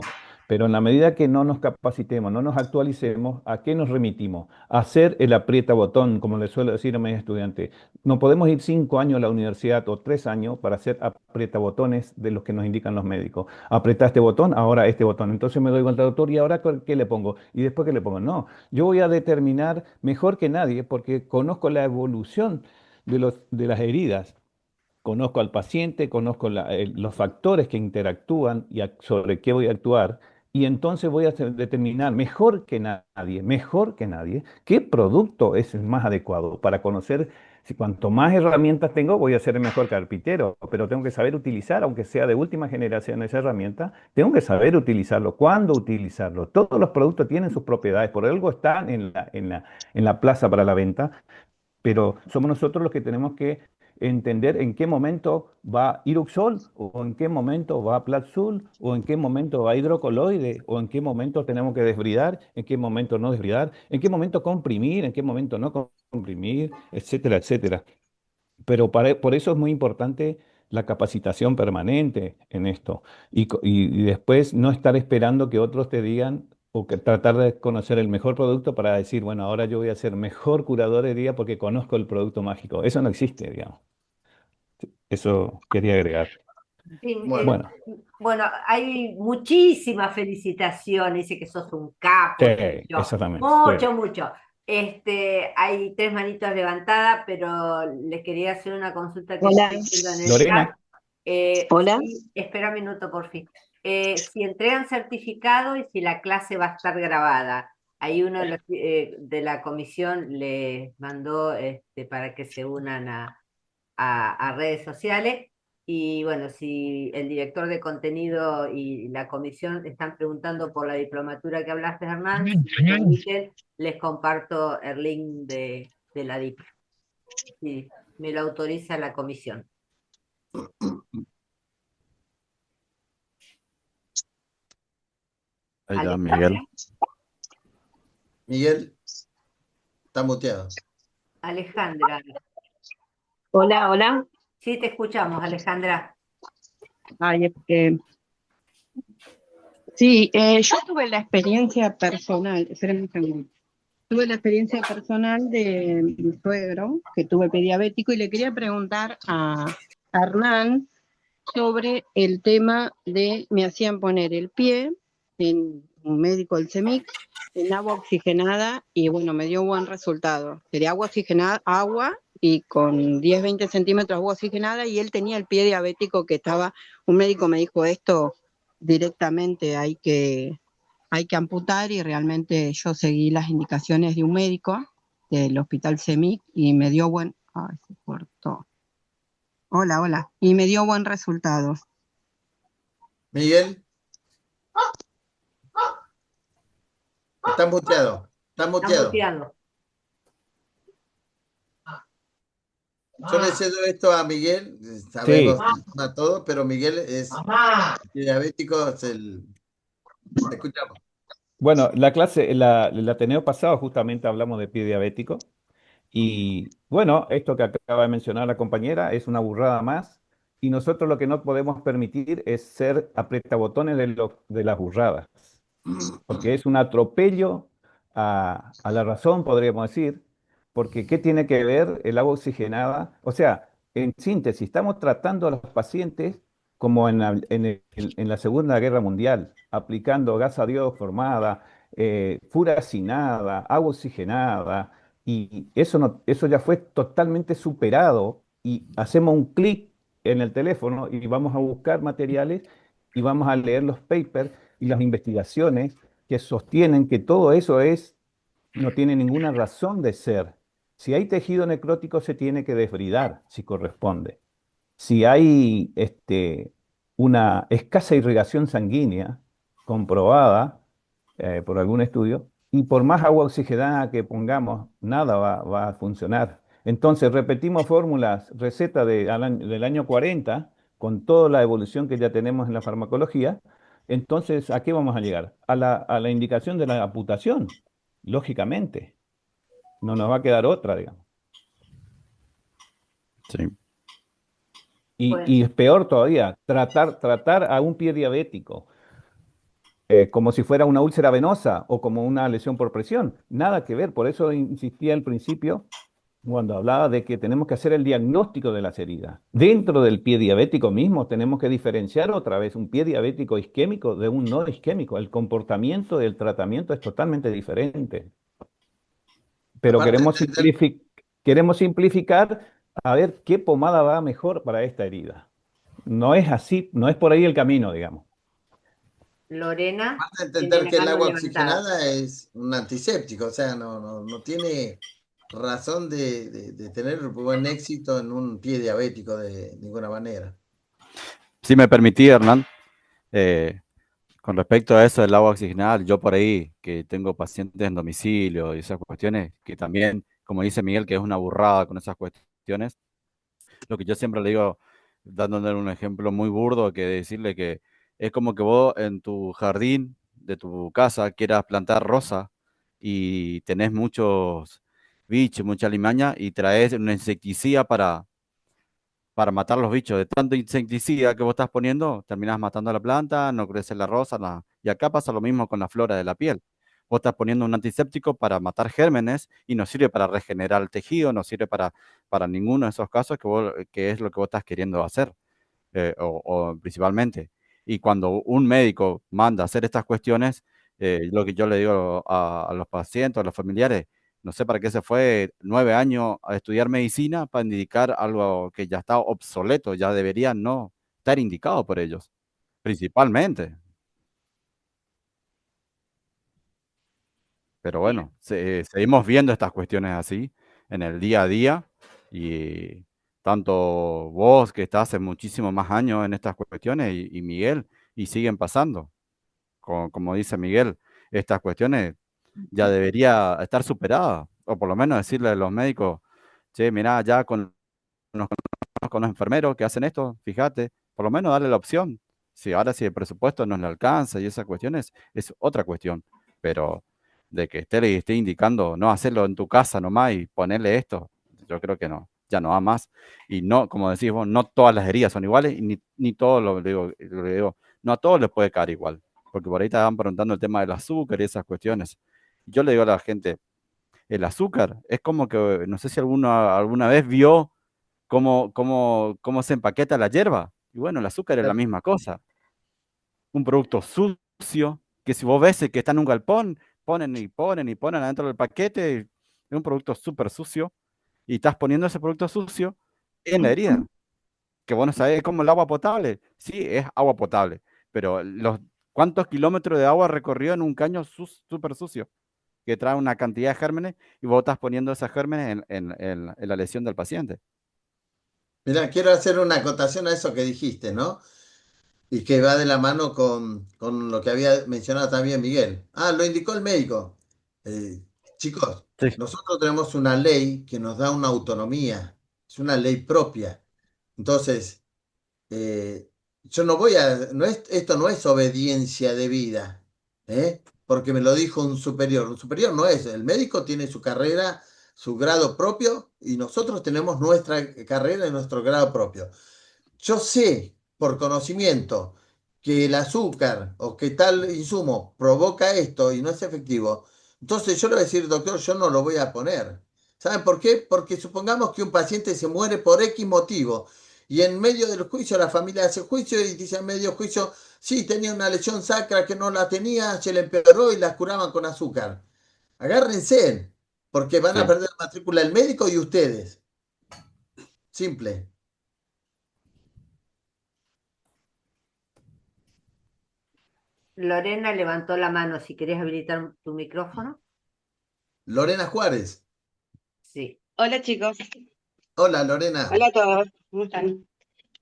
Pero en la medida que no nos capacitemos, no nos actualicemos, ¿a qué nos remitimos? A hacer el aprieta botón, como le suelo decir a mis estudiantes. No podemos ir 5 años a la universidad o 3 años para hacer aprieta botones de los que nos indican los médicos. Aprieta este botón, ahora este botón. Entonces me doy cuenta, doctor, ¿y ahora qué le pongo? ¿Y después qué le pongo? No, yo voy a determinar mejor que nadie porque conozco la evolución de las heridas. Conozco al paciente, conozco los factores que interactúan y sobre qué voy a actuar, y entonces voy a determinar mejor que nadie, qué producto es el más adecuado para conocer. Si cuanto más herramientas tengo, voy a ser el mejor carpintero, pero tengo que saber utilizar, aunque sea de última generación esa herramienta, tengo que saber utilizarlo, cuándo utilizarlo. Todos los productos tienen sus propiedades, por algo están en la plaza para la venta, pero somos nosotros los que tenemos que entender en qué momento va Iruxol, o en qué momento va Platzul, o en qué momento va hidrocoloide, o en qué momento tenemos que desbridar, en qué momento no desbridar, en qué momento comprimir, en qué momento no comprimir, etcétera, etcétera. Pero por eso es muy importante la capacitación permanente en esto y después no estar esperando que otros te digan o que tratar de conocer el mejor producto para decir, bueno, ahora yo voy a ser mejor curador de día porque conozco el producto mágico. Eso no existe, digamos. Eso quería agregar. Sí, Bueno, Bueno, bueno, hay muchísimas felicitaciones, dice que sos un capo, sí, qué sé yo, exactamente. Sí. mucho, mucho. Hay tres manitos levantadas, pero les quería hacer una consulta que Hola, estoy viendo en el chat. Lorena, hola. Sí, espera un minuto, por fin. Si entregan certificado y si la clase va a estar grabada. Ahí uno de la comisión les mandó para que se unan a redes sociales. Y bueno, si el director de contenido y la comisión están preguntando por la diplomatura que hablaste, Hernán, si me permiten, les comparto el link de la DIP, si me lo autoriza la comisión. Ahí está, Alejandra, Miguel. Miguel, está muteado. Alejandra, Hola, hola. sí te escuchamos, Alejandra. Ay, sí, yo tuve la experiencia personal, espérenme un segundo. Tuve la experiencia personal de mi suegro, que tuve pediabético, y le quería preguntar a Hernán sobre el tema de, me hacían poner el pie en un médico del CEMIC, en agua oxigenada, y bueno, me dio buen resultado. Sería agua oxigenada, agua, y con 10, 20 centímetros de agua oxigenada, y él tenía el pie diabético que estaba, un médico me dijo esto directamente hay que amputar, y realmente yo seguí las indicaciones de un médico del hospital CEMIC y me dio buen, ay, se cortó. Hola, hola, y me dio buen resultado. Miguel, está muteado. Está Está muteado. muteado. Yo le cedo esto a Miguel, sabemos Sí, todo, pero Miguel es diabético, te escuchamos. bueno, el Ateneo pasado justamente hablamos de pie diabético. Y bueno, esto que acaba de mencionar la compañera es una burrada más. Y nosotros lo que no podemos permitir es ser apretabotones de las burradas, porque es un atropello a la razón, podríamos decir, porque ¿qué tiene que ver el agua oxigenada? O sea, en síntesis, estamos tratando a los pacientes como en la Segunda Guerra Mundial, aplicando gas formada, furacinada, agua oxigenada, y eso, no, eso ya fue totalmente superado y hacemos un clic en el teléfono y vamos a buscar materiales y vamos a leer los papers y las investigaciones que sostienen que todo eso no tiene ninguna razón de ser. Si hay tejido necrótico, se tiene que desbridar, si corresponde. Si hay una escasa irrigación sanguínea comprobada por algún estudio, y por más agua oxigenada que pongamos, nada va a funcionar. Entonces, repetimos fórmulas, receta del año 40, con toda la evolución que ya tenemos en la farmacología. Entonces, ¿a qué vamos a llegar? A la indicación de la amputación, lógicamente. No nos va a quedar otra, digamos. Sí. Bueno, Y es peor todavía, tratar a un pie diabético como si fuera una úlcera venosa o como una lesión por presión. Nada que ver. Por eso insistía al principio cuando hablaba de que tenemos que hacer el diagnóstico de las heridas. Dentro del pie diabético mismo tenemos que diferenciar otra vez un pie diabético isquémico de un no isquémico. El comportamiento del tratamiento es totalmente diferente. Pero Aparte de entender, queremos simplificar a ver qué pomada va mejor para esta herida. No es así, no es por ahí el camino, digamos. Lorena aparte de tiene entender la que el mano agua levantada. oxigenada es un antiséptico, o sea, no tiene razón de tener buen éxito en un pie diabético de ninguna manera. Si me permití, Hernán, eh, con respecto a eso del agua oxigenada, yo por ahí que tengo pacientes en domicilio y esas cuestiones, que también, como dice Miguel, que es una burrada con esas cuestiones, lo que yo siempre le digo, dándole un ejemplo muy burdo, que decirle que es como que vos en tu jardín de tu casa quieras plantar rosa y tenés muchos bichos, mucha limaña y traes un insecticida para matar los bichos. De tanto insecticida que vos estás poniendo, terminás matando la planta, no crece la rosa, nada. Y acá pasa lo mismo con la flora de la piel. Vos estás poniendo un antiséptico para matar gérmenes y no sirve para regenerar el tejido, no sirve para ninguno de esos casos que es lo que vos estás queriendo hacer, o principalmente. Y cuando un médico manda a hacer estas cuestiones, lo que yo le digo a los pacientes, a los familiares, no sé para qué se fue 9 años a estudiar medicina para indicar algo que ya está obsoleto, ya debería no estar indicado por ellos, principalmente. Pero Bien, bueno, seguimos viendo estas cuestiones así en el día a día y tanto vos que estás hace muchísimos más años en estas cuestiones y Miguel, y siguen pasando. Como dice Miguel, estas cuestiones ya debería estar superadas, o por lo menos decirle a los médicos, che, mirá, ya con los enfermeros que hacen esto, fíjate, por lo menos darle la opción. Si ahora si el presupuesto no le alcanza y esas cuestiones, es otra cuestión. Pero de que esté indicando no hacerlo en tu casa nomás y ponerle esto, yo creo que no, ya no va más. Y no, como decís vos, no todas las heridas son iguales y ni todos no a todos les puede caer igual. Porque por ahí te estaban preguntando el tema del azúcar y esas cuestiones. Yo le digo a la gente, el azúcar es como que, no sé si alguna vez vio cómo se empaqueta la hierba. Y bueno, el azúcar es la misma cosa. Un producto sucio, que si vos ves que está en un galpón, ponen y ponen y ponen adentro del paquete, es un producto súper sucio, y estás poniendo ese producto sucio en la herida, que vos no sabés, es como el agua potable. Sí, es agua potable, pero ¿cuántos kilómetros de agua recorrió en un caño súper sucio? Que trae una cantidad de gérmenes y vos estás poniendo esos gérmenes en la lesión del paciente. Mira, quiero hacer una acotación a eso que dijiste, ¿no? Y que va de la mano con lo que había mencionado también Miguel. Ah, lo indicó el médico. Eh, Chicos, Sí, nosotros tenemos una ley que nos da una autonomía, es una ley propia. Entonces, yo no voy a, esto no es obediencia de vida, porque me lo dijo un superior. Un superior no es, el médico tiene su carrera, su grado propio, y nosotros tenemos nuestra carrera y nuestro grado propio. Yo sé por conocimiento que el azúcar o que tal insumo provoca esto y no es efectivo. Entonces yo le voy a decir, doctor, yo no lo voy a poner. ¿Saben por qué? Porque supongamos que un paciente se muere por X motivo y en medio del juicio la familia hace juicio y dice en medio juicio, sí, tenía una lesión sacra que no la tenía, se le empeoró y la curaban con azúcar. Agárrense, porque van a sí. perder la matrícula el médico y ustedes. Simple. Lorena levantó la mano, si querés habilitar tu micrófono. Lorena Juárez. Sí. Hola chicos, Hola, Lorena. hola a todos, ¿cómo están?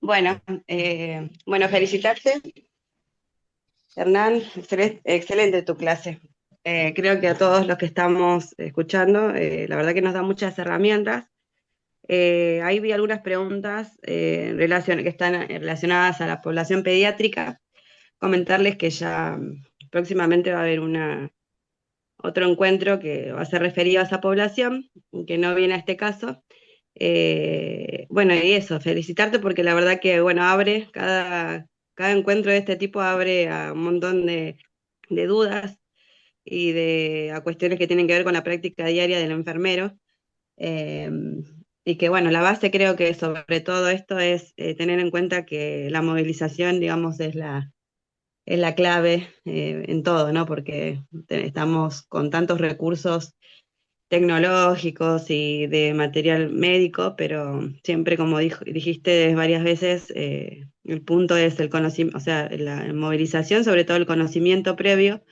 Bueno, bueno, felicitarte, Hernán, excelente tu clase. Creo que a todos los que estamos escuchando, la verdad que nos da muchas herramientas. Ahí vi algunas preguntas que están relacionadas a la población pediátrica. Comentarles que ya próximamente va a haber otro encuentro que va a ser referido a esa población, que no viene a este caso. Bueno, y eso, felicitarte porque la verdad que, bueno, cada encuentro de este tipo abre a un montón de dudas a cuestiones que tienen que ver con la práctica diaria del enfermero. Eh, y que, bueno, la base creo que sobre todo esto es tener en cuenta que la movilización, digamos, es la clave en todo, ¿no? Porque estamos con tantos recursos tecnológicos y de material médico, pero siempre, como dijiste varias veces, el punto es el conocimiento, o sea, la movilización, sobre todo el conocimiento previo,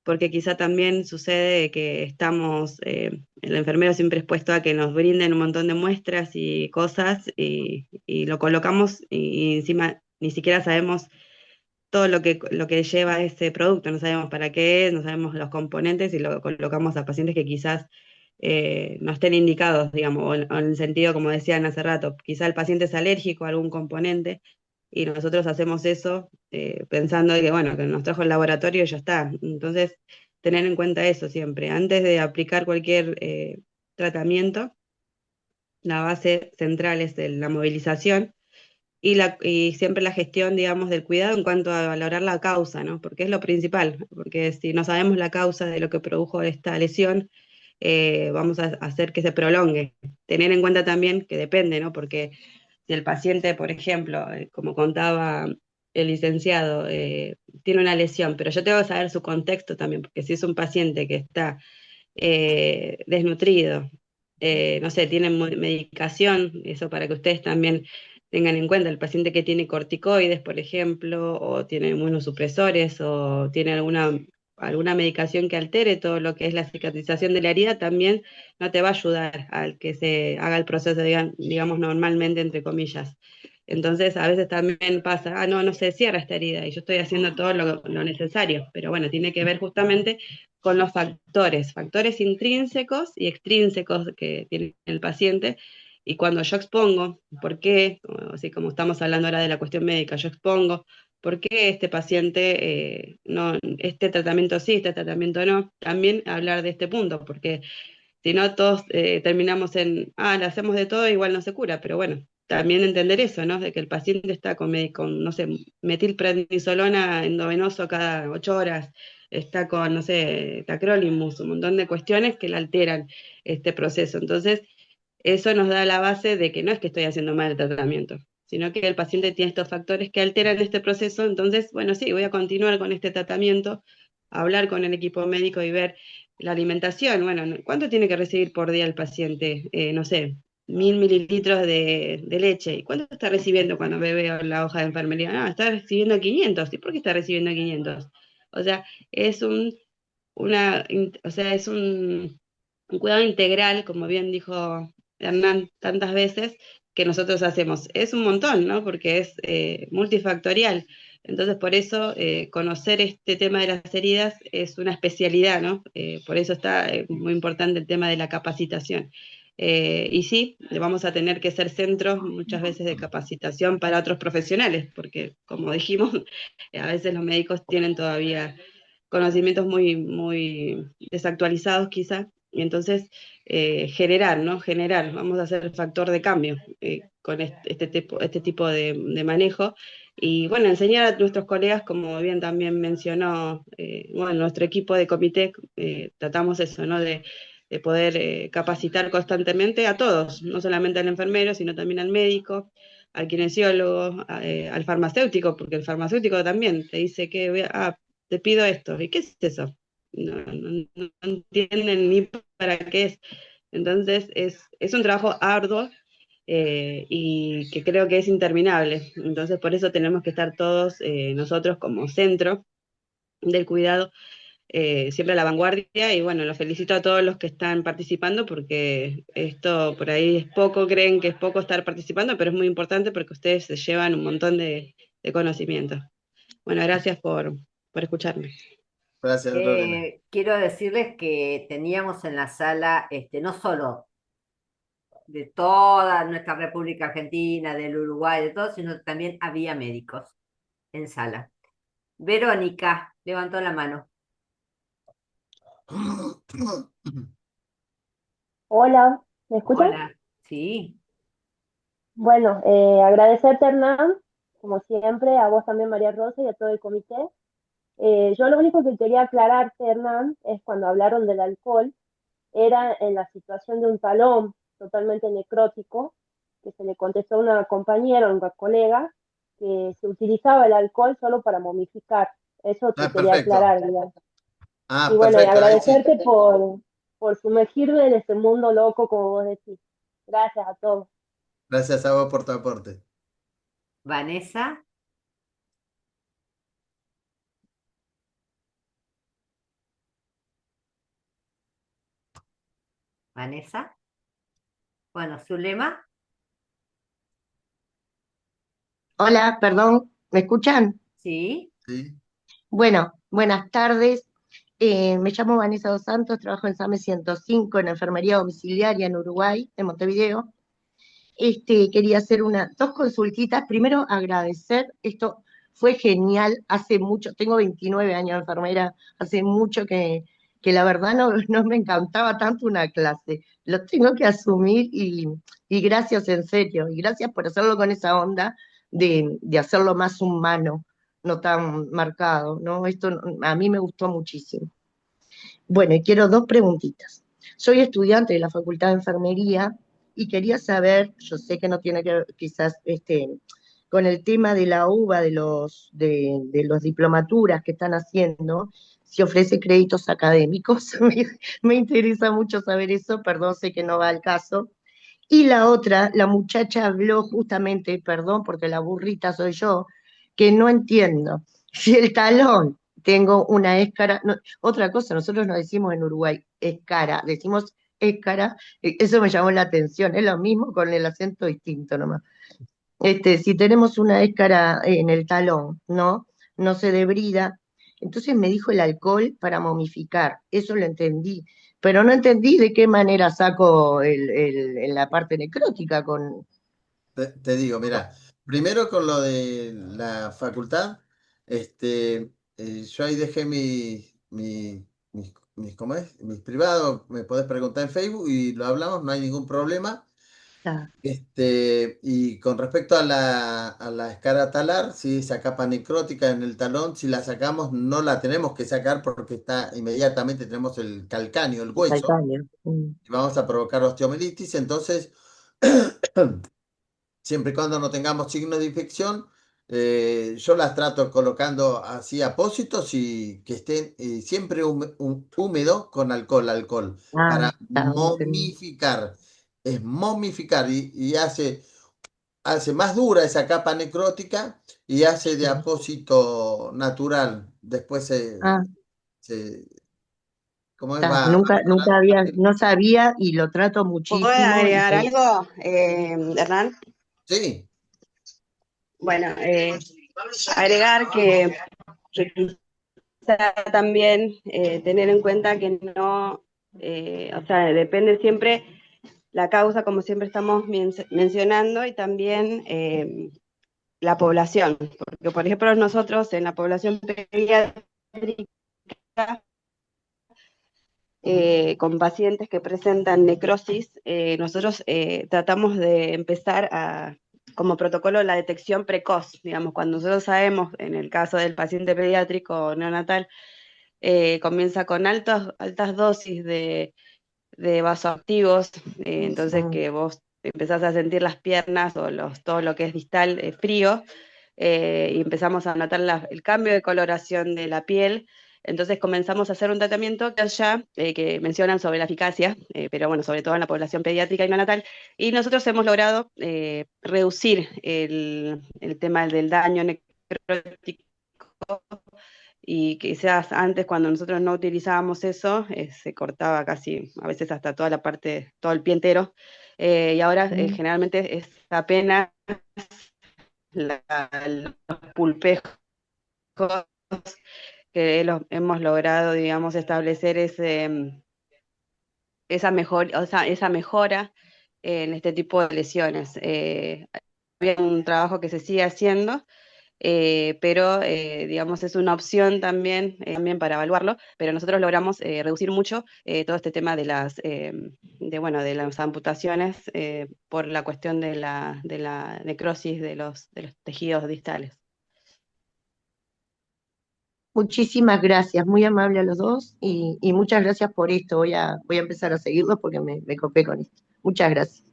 porque quizá también sucede que el enfermero siempre expuesto a que nos brinden un montón de muestras y cosas y lo colocamos y encima ni siquiera sabemos todo lo que lleva ese producto, no sabemos para qué es, no sabemos los componentes y lo colocamos a pacientes que quizás no estén indicados, digamos, o en el sentido, como decían hace rato, quizá el paciente es alérgico a algún componente y nosotros hacemos eso pensando que, bueno, que nos trajo el laboratorio y ya está. Entonces, tener en cuenta eso siempre. Antes de aplicar cualquier tratamiento, la base central es la movilización y siempre la gestión, digamos, del cuidado en cuanto a valorar la causa, ¿no? Porque es lo principal, porque si no sabemos la causa de lo que produjo esta lesión, vamos a hacer que se prolongue. Tener en cuenta también que depende, ¿no? Porque si el paciente, por ejemplo, como contaba el licenciado, tiene una lesión, pero yo tengo que saber su contexto también, porque si es un paciente que está desnutrido, no sé, tiene medicación, eso para que ustedes también tengan en cuenta, el paciente que tiene corticoides, por ejemplo, o tiene inmunosupresores, o tiene alguna medicación que altere todo lo que es la cicatrización de la herida, también no te va a ayudar al que se haga el proceso, digamos, normalmente, entre comillas. Entonces, a veces también pasa, no, no se cierra esta herida y yo estoy haciendo todo lo necesario, pero bueno, tiene que ver justamente con los factores intrínsecos y extrínsecos que tiene el paciente. Y cuando yo expongo, ¿por qué? Así como estamos hablando ahora de la cuestión médica, yo expongo por qué este paciente, no, este tratamiento sí, este tratamiento no, también hablar de este punto, porque si no todos terminamos le hacemos de todo, igual no se cura, pero bueno, también entender eso, ¿no? De que el paciente está con no sé, metilprednisolona endovenoso cada 8 horas, está con, no sé, tacrolimus, un montón de cuestiones que le alteran este proceso. Entonces, eso nos da la base de que no es que estoy haciendo mal el tratamiento, sino que el paciente tiene estos factores que alteran este proceso. Entonces, bueno, sí, voy a continuar con este tratamiento, hablar con el equipo médico y ver la alimentación. Bueno, ¿cuánto tiene que recibir por día el paciente? No sé, 1000 mililitros de leche. ¿Y cuánto está recibiendo cuando bebe la hoja de enfermería? Está recibiendo 500. ¿Y por qué está recibiendo 500? O sea, es o sea, es un cuidado integral, como bien dijo Hernán tantas veces, que nosotros hacemos. Es un montón, ¿no? Porque es multifactorial. Entonces, por eso conocer este tema de las heridas es una especialidad, ¿no? Por eso está muy importante el tema de la capacitación. Y sí, vamos a tener que ser centros muchas veces de capacitación para otros profesionales, porque como dijimos, a veces los médicos tienen todavía conocimientos muy, muy desactualizados quizá, y entonces generar, ¿no? Generar, vamos a ser factor de cambio con este tipo de manejo, y bueno, enseñar a nuestros colegas, como bien también mencionó, bueno, nuestro equipo de comité, tratamos eso, ¿no? De poder capacitar constantemente a todos, no solamente al enfermero, sino también al médico, al kinesiólogo, al farmacéutico, porque el farmacéutico también te dice que, te pido esto, ¿y qué es eso? No entienden ni para qué es. Entonces es un trabajo arduo y que creo que es interminable. Entonces por eso tenemos que estar todos nosotros como centro del cuidado, siempre a la vanguardia, y bueno, los felicito a todos los que están participando, porque esto por ahí es poco, creen que es poco estar participando, pero es muy importante porque ustedes se llevan un montón de conocimiento. Bueno, gracias por escucharme. Gracias, Lorena. Quiero decirles que teníamos en la sala, no solo de toda nuestra República Argentina, del Uruguay, de todo, sino que también había médicos en sala. Verónica levantó la mano. Hola, ¿me escuchan? Hola. Sí, Bueno, agradecerte, Hernán, como siempre, a vos también, María Rosa, y a todo el comité. Yo lo único que quería aclararte, Hernán, es cuando hablaron del alcohol, era en la situación de un talón totalmente necrótico, que se le contestó a una compañera, a una colega, que se utilizaba el alcohol solo para momificar. Eso te quería Perfecto. aclarar, digamos. Y Ah, bueno, y perfecto. Ahí sí. agradecerte por sumergirme en este mundo loco, como vos decís. Gracias a todos. Gracias a vos por tu aporte. Vanessa, Vanessa. Bueno, Zulema, Hola, perdón, ¿me escuchan? sí. ¿Sí? Bueno, buenas tardes. Me llamo Vanessa Dos Santos, trabajo en SAME 105 en enfermería domiciliaria en Uruguay, en Montevideo. Quería hacer dos consultitas. Primero, agradecer, esto fue genial, hace mucho, tengo 29 años de enfermera, hace mucho que la verdad no me encantaba tanto una clase. Lo tengo que asumir y gracias en serio, y gracias por hacerlo con esa onda de hacerlo más humano, no tan marcado, ¿no? A mí me gustó muchísimo. Bueno, y quiero dos preguntitas. Soy estudiante de la Facultad de Enfermería y quería saber, yo sé que no tiene que ver quizás con el tema de la UBA, de los diplomaturas que están haciendo, si ofrece créditos académicos. Me interesa mucho saber eso, perdón, sé que no va al caso. Y la otra, la muchacha habló justamente, perdón porque la burrita soy yo, que no entiendo. Si el talón tengo una éscara. Otra cosa, nosotros no decimos en Uruguay escara, decimos éscara, eso me llamó la atención, es lo mismo con el acento distinto nomás. Si tenemos una éscara en el talón, ¿no? No se debrida. Entonces me dijo el alcohol para momificar, eso lo entendí, pero no entendí de qué manera saco la parte necrótica con... Te digo, mira, primero con lo de la facultad, yo ahí dejé ¿cómo es? Mis privados, me podés preguntar en Facebook y lo hablamos, no hay ningún problema. Ah, Y con respecto a la escara talar, si esa capa necrótica en el talón, si la sacamos, no la tenemos que sacar porque inmediatamente tenemos el calcáneo, el hueso, calcáneo. y vamos a provocar osteomelitis. Entonces, siempre y cuando no tengamos signos de infección, yo las trato colocando así apósitos y que estén siempre húmedo con alcohol, Ah, para está, entendí. momificar. Es momificar y hace más dura esa capa necrótica y hace de Sí. apósito natural. Después Ah, se- ¿cómo es? está. Va Nunca había, no sabía y lo trato ¿Puedo muchísimo. agregar algo, Hernán? Sí, Bueno, agregar que quizá también tener en cuenta que no, o sea, depende siempre la causa, como siempre estamos mencionando, y también la población. Porque, por ejemplo, nosotros en la población pediátrica, con pacientes que presentan necrosis, nosotros tratamos de empezar como protocolo la detección precoz, digamos, cuando nosotros sabemos, en el caso del paciente pediátrico o neonatal, comienza con altas dosis de vasoactivos, entonces Mm. que vos empezás a sentir las piernas o todo lo que es distal frío, y empezamos a notar el cambio de coloración de la piel. Entonces comenzamos a hacer un tratamiento que ya que mencionan sobre la eficacia, pero bueno, sobre todo en la población pediátrica y neonatal, y nosotros hemos logrado reducir el tema del daño necrótico, y quizás antes cuando nosotros no utilizábamos eso, se cortaba casi, a veces hasta toda la parte, todo el pie entero, y ahora Mm. generalmente es apenas los pulpejos que hemos logrado, digamos, establecer esa mejora en este tipo de lesiones. Había un trabajo que se sigue haciendo, pero digamos es una opción también para evaluarlo, pero nosotros logramos reducir mucho todo este tema bueno, de las amputaciones, por la cuestión de la necrosis de los tejidos distales. Muchísimas gracias, muy amable a los dos y muchas gracias por esto. Voy a empezar a seguirlo porque me copé con esto. Muchas gracias.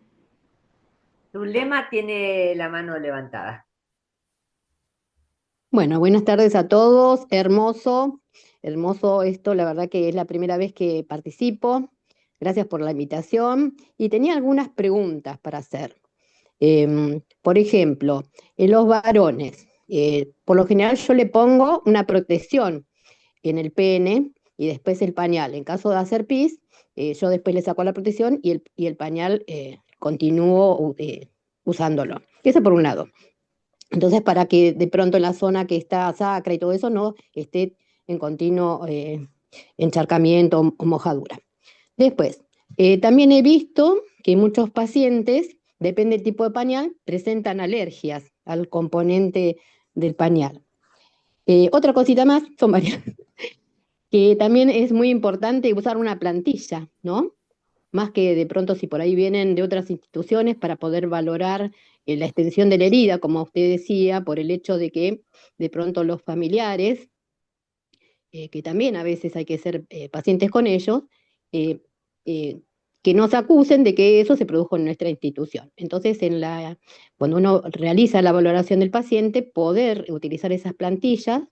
Tu lema tiene la mano levantada. Bueno, buenas tardes a todos. Hermoso, hermoso esto. La verdad que es la primera vez que participo. Gracias por la invitación. Y tenía algunas preguntas para hacer. Por ejemplo, en los varones, por lo general yo le pongo una protección en el pene y después el pañal. En caso de hacer pis, yo después le saco la protección y el pañal continúo usándolo. Eso por un lado. Entonces, para que de pronto en la zona que está sacra y todo eso no esté en continuo encharcamiento o mojadura. Después, también he visto que muchos pacientes, depende del tipo de pañal, presentan alergias al componente del pañal. Otra cosita más, son varias, que también es muy importante usar una plantilla, ¿no? Más que de pronto si por ahí vienen de otras instituciones para poder valorar la extensión de la herida, como usted decía, por el hecho de que de pronto los familiares, que también a veces hay que ser pacientes con ellos, eh, eh, que no se acusen de que eso se produjo en nuestra institución. Entonces, cuando uno realiza la valoración del paciente, poder utilizar esas plantillas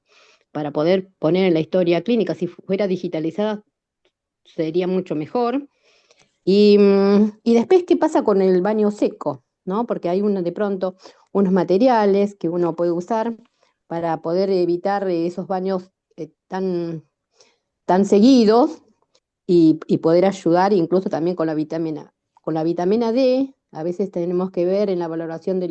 para poder poner en la historia clínica, si fuera digitalizada, sería mucho mejor. Y después, ¿qué pasa con el baño seco? ¿No? Porque hay de pronto unos materiales que uno puede usar para poder evitar esos baños tan seguidos y poder ayudar incluso también con la vitamina. Con la vitamina D, a veces tenemos que ver en la valoración de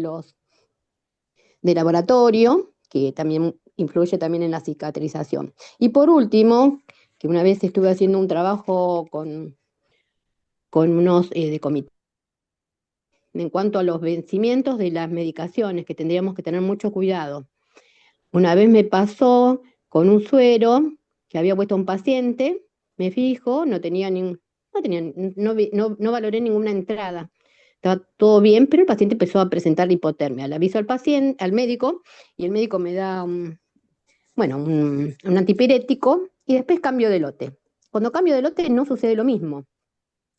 laboratorio, que también influye también en la cicatrización. Y por último, que una vez estuve haciendo un trabajo con unos de comité en cuanto a los vencimientos de las medicaciones, que tendríamos que tener mucho cuidado. Una vez me pasó con un suero que había puesto un paciente, me fijo, no valoré ninguna entrada. Estaba todo bien, pero el paciente empezó a presentar hipotermia. Le aviso al paciente, al médico, y el médico me da un antipirético y después cambio de lote. Cuando cambio de lote no sucede lo mismo.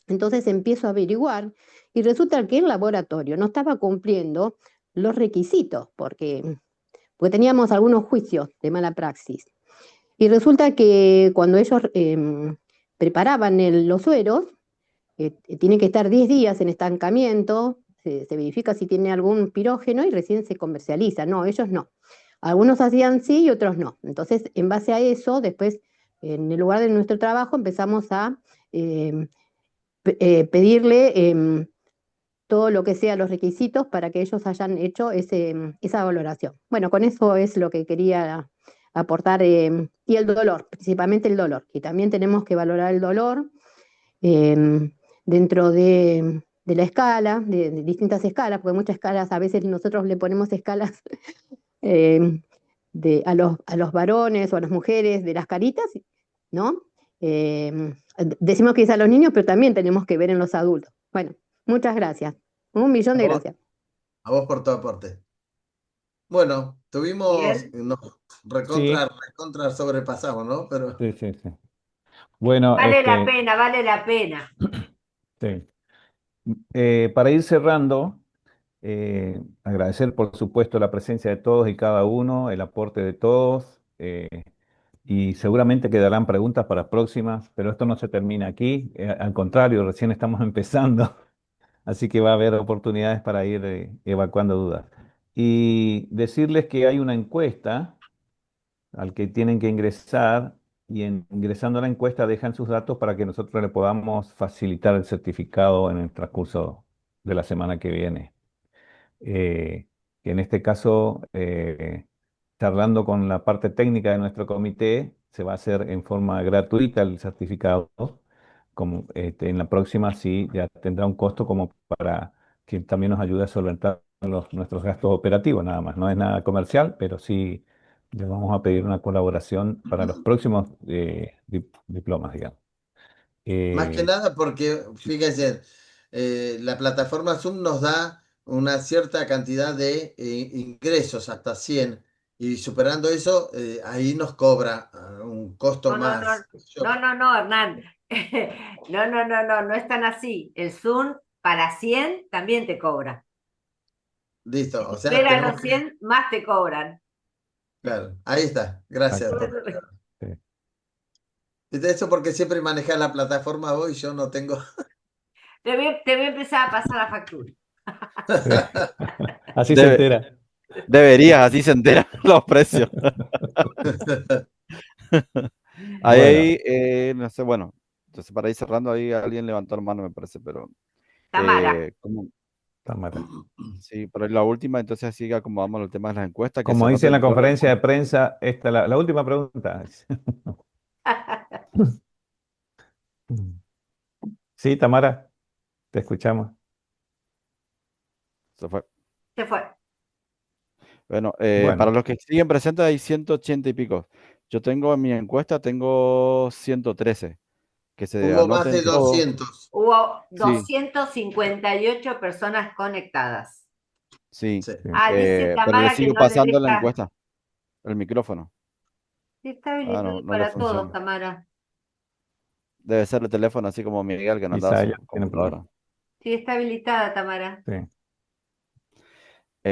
Entonces empiezo a averiguar y resulta que el laboratorio no estaba cumpliendo los requisitos porque teníamos algunos juicios de mala praxis. Y resulta que cuando ellos preparaban los sueros, tienen que estar 10 días en estancamiento, se verifica si tiene algún pirógeno y recién se comercializa. No, ellos no. Algunos hacían sí y otros no. Entonces, en base a eso, después, en el lugar de nuestro trabajo, empezamos a pedirle todo lo que sea los requisitos para que ellos hayan hecho esa valoración. Bueno, con eso es lo que quería aportar, y el dolor, principalmente el dolor, que también tenemos que valorar el dolor dentro de la escala, de distintas escalas, porque muchas escalas, a veces nosotros le ponemos escalas eh, a los varones o a las mujeres de las caritas, ¿no? Decimos que es a los niños, pero también tenemos que ver en los adultos. Bueno, muchas gracias. Un millón A de vos, gracias. a vos por tu aporte. Bueno, Miguel, nos Sí, recontra sobrepasamos, ¿no? Pero sí, sí, sí. Bueno, vale la pena, vale la pena. sí. Para ir cerrando, agradecer por supuesto la presencia de todos y cada uno, el aporte de todos, y seguramente quedarán preguntas para próximas, pero esto no se termina aquí, al contrario, recién estamos empezando, así que va a haber oportunidades para ir evacuando dudas. Y decirles que hay una encuesta al que tienen que ingresar y ingresando a la encuesta dejan sus datos para que nosotros le podamos facilitar el certificado en el transcurso de la semana que viene. Que en este caso, charlando con la parte técnica de nuestro comité, se va a hacer en forma gratuita el certificado. Como, en la próxima sí ya tendrá un costo como para que también nos ayude a solventar nuestros gastos operativos, nada más. No es nada comercial, pero sí le vamos a pedir una colaboración para los próximos diplomas, digamos. más que Eh, nada porque, fíjense, la plataforma Zoom nos da una cierta cantidad de ingresos, hasta 100 y superando eso, ahí nos cobra un costo No, no, no, más. no, no, no, Hernán. No, no, no, no, no es tan así. El Zoom para 100 también te cobra. Listo, Si o sea, superas tenemos los que, 100 más te cobran. claro, ahí está, ahí gracias está. por... Sí. De eso porque siempre manejas la plataforma vos y yo no tengo... Te voy a empezar a pasar la factura. Sí. Así se Debe- entera. deberías, así se enteran los precios. Bueno, No sé, bueno, entonces para ir cerrando, ahí alguien levantó la mano, me parece, pero Tamara. como, Tamara. sí, pero la última, entonces así acomodamos el tema de las encuestas, que Como se dice note en el la conferencia micrófono. de prensa, esta la última pregunta. Sí, Tamara, te escuchamos. Se fue. Se fue. Bueno, para Bueno, los que siguen presentes hay 180 y pico. Yo tengo en mi encuesta, tengo 113. Que se Hubo más anoten de todos. 200. Hubo Sí, 258 personas conectadas. sí. Sí. sí. Ah, dice Pero le Tamara que sigo no le pasando la deja. encuesta, el micrófono. Sí, está Ah, habilitado no, no le para todos, funciona. Tamara. Debe ser el teléfono así como Miguel que no andaba Quizá su ella tiene problemas. computadora. Sí, está habilitada, Tamara. Sí.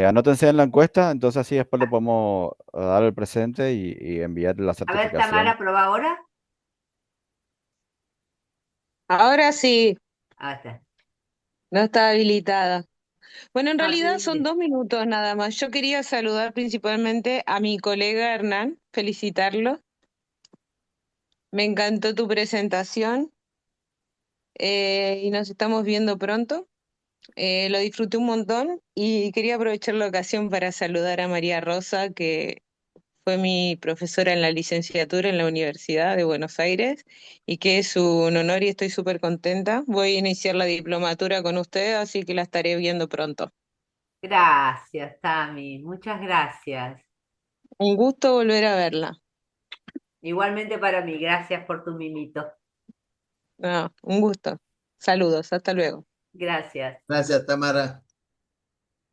Anótense en la encuesta, entonces así después le podemos dar el presente y enviar la A ver, Tamara, certificación. prueba ahora. Ahora sí, Ah, está. no está habilitada. Bueno, en No, te realidad son dice. 2 minutos nada más. Yo quería saludar principalmente a mi colega Hernán, felicitarlo. Me encantó tu presentación y nos estamos viendo pronto. Lo disfruté un montón y quería aprovechar la ocasión para saludar a María Rosa, que fue mi profesora en la licenciatura en la Universidad de Buenos Aires y que es un honor y estoy súper contenta. Voy a iniciar la diplomatura con usted, así que la estaré viendo pronto. Gracias, Tami, muchas gracias. Un gusto volver a verla. Igualmente para mí, gracias por tu mimito. No, un gusto. Saludos, hasta luego. Gracias. Gracias, Tamara.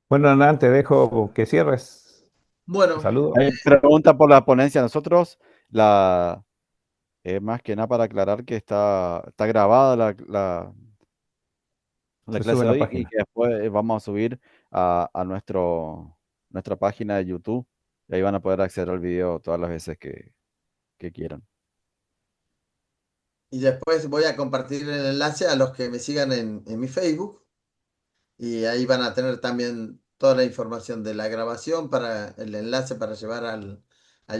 Bueno, Hernán, te dejo que cierres. Un Bueno, saludo. Hay pregunta por la ponencia. Nosotros, más que nada para aclarar que está grabada la Se clase sube en de la hoy y página. que después vamos a subir a nuestra página de YouTube. Y ahí van a poder acceder al video todas las veces que quieran. y después voy a compartir el enlace a los que me sigan en mi Facebook. Y ahí van a tener también toda la información de la grabación para el enlace para llevar al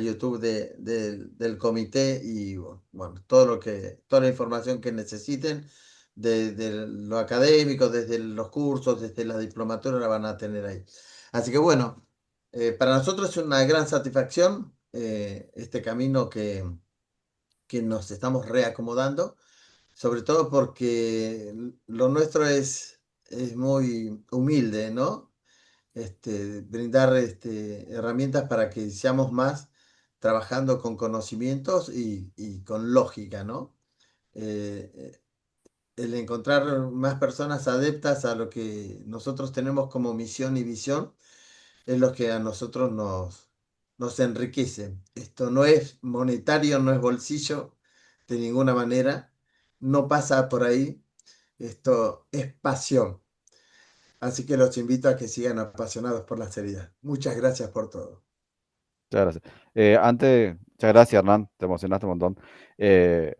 YouTube del comité y bueno, toda la información que necesiten de lo académico, desde los cursos, desde la diplomatura la van a tener ahí. Así que bueno, para nosotros es una gran satisfacción este camino que nos estamos reacomodando, sobre todo porque lo nuestro es muy humilde, ¿no? Brindar herramientas para que seamos más trabajando con conocimientos y con lógica, ¿no? Eh, el encontrar más personas adeptas a lo que nosotros tenemos como misión y visión es lo que a nosotros nos enriquece. Esto no es monetario, no es bolsillo de ninguna manera, no pasa por ahí, esto es pasión. Así que los invito a que sigan apasionados por la seriedad. Muchas gracias por todo. Muchas gracias. Muchas gracias, Hernán. Te emocionaste un montón. Eh,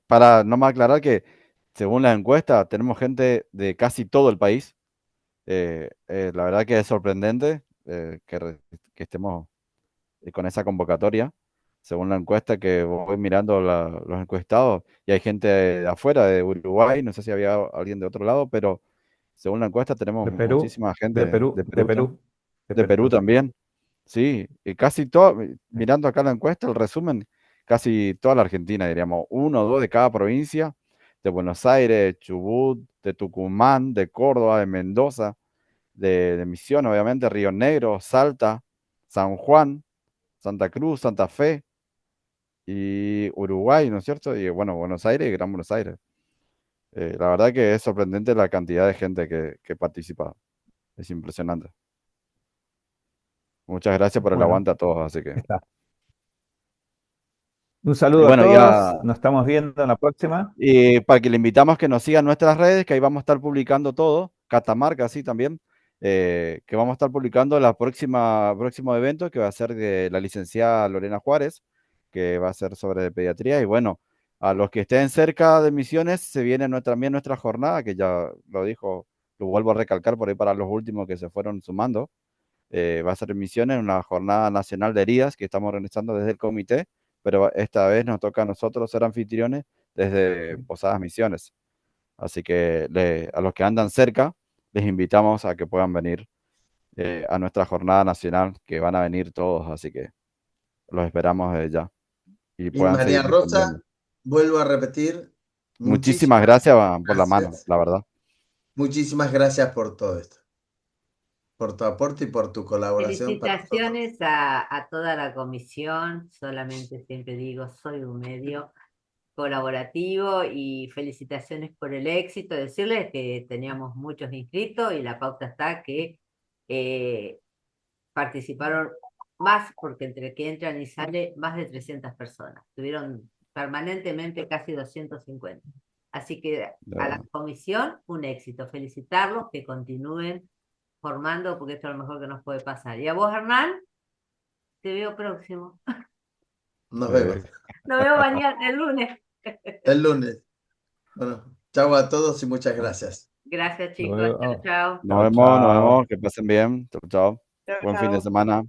para no más aclarar que, según las encuestas, tenemos gente de casi todo el país. La verdad que es sorprendente que estemos con esa convocatoria. Según la encuesta que voy mirando los encuestados, y hay gente de afuera, de Uruguay, no sé si había alguien de otro lado, pero según la encuesta tenemos De Perú, muchísima de gente Perú, de de Perú, Perú, de de Perú Perú. también. Sí, y casi todo, mirando acá la encuesta, el resumen, casi toda la Argentina, diríamos, uno o dos de cada provincia, de Buenos Aires, de Chubut, de Tucumán, de Córdoba, de Mendoza, de Misiones, obviamente, Río Negro, Salta, San Juan, Santa Cruz, Santa Fe y Uruguay, ¿no es cierto? Y bueno, Buenos Aires y Gran Buenos Aires. La verdad que es sorprendente la cantidad de gente que participa. Es impresionante. Muchas gracias por el Bueno, aguante a todos, así que. está. Un Y saludo a bueno, ya. todos. Nos estamos viendo en la próxima. Y para que le invitamos que nos sigan nuestras redes, que ahí vamos a estar publicando todo, Catamarca así también, que vamos a estar publicando la próximo evento que va a ser de la licenciada Lorena Juárez, que va a ser sobre pediatría. Y bueno, a los que estén cerca de Misiones, se viene también nuestra jornada, que ya lo dijo, lo vuelvo a recalcar por ahí para los últimos que se fueron sumando. Va a ser en Misiones, una jornada nacional de heridas que estamos organizando desde el comité, pero esta vez nos toca a nosotros ser anfitriones desde Posadas Misiones. Así que a los que andan cerca, les invitamos a que puedan venir a nuestra jornada nacional, que van a venir todos, así que los esperamos desde ya y Y puedan María seguir Rosa, difundiendo. vuelvo a repetir, Muchísimas muchísimas gracias por la mano, gracias. la verdad. Muchísimas gracias por todo esto, por tu aporte y por tu colaboración para nosotros. Felicitaciones a toda la comisión. Solamente siempre digo, soy un medio colaborativo y felicitaciones por el éxito. Decirles que teníamos muchos inscritos y la pauta está que participaron más, porque entre que entran y sale, más de 300 personas. Tuvieron permanentemente casi 250. Así que a la comisión, un éxito. Felicitarlos, que continúen formando, porque esto es lo mejor que nos puede pasar. Y a vos, Hernán, te veo próximo. Nos vemos Nos vemos mañana, el lunes. el lunes. Bueno, chao a todos y muchas gracias. Gracias, chicos. Luego, Chao, chao. Nos chao, vemos, chao. que pasen bien. Chau, chau. Chao, Buen fin de chao. semana.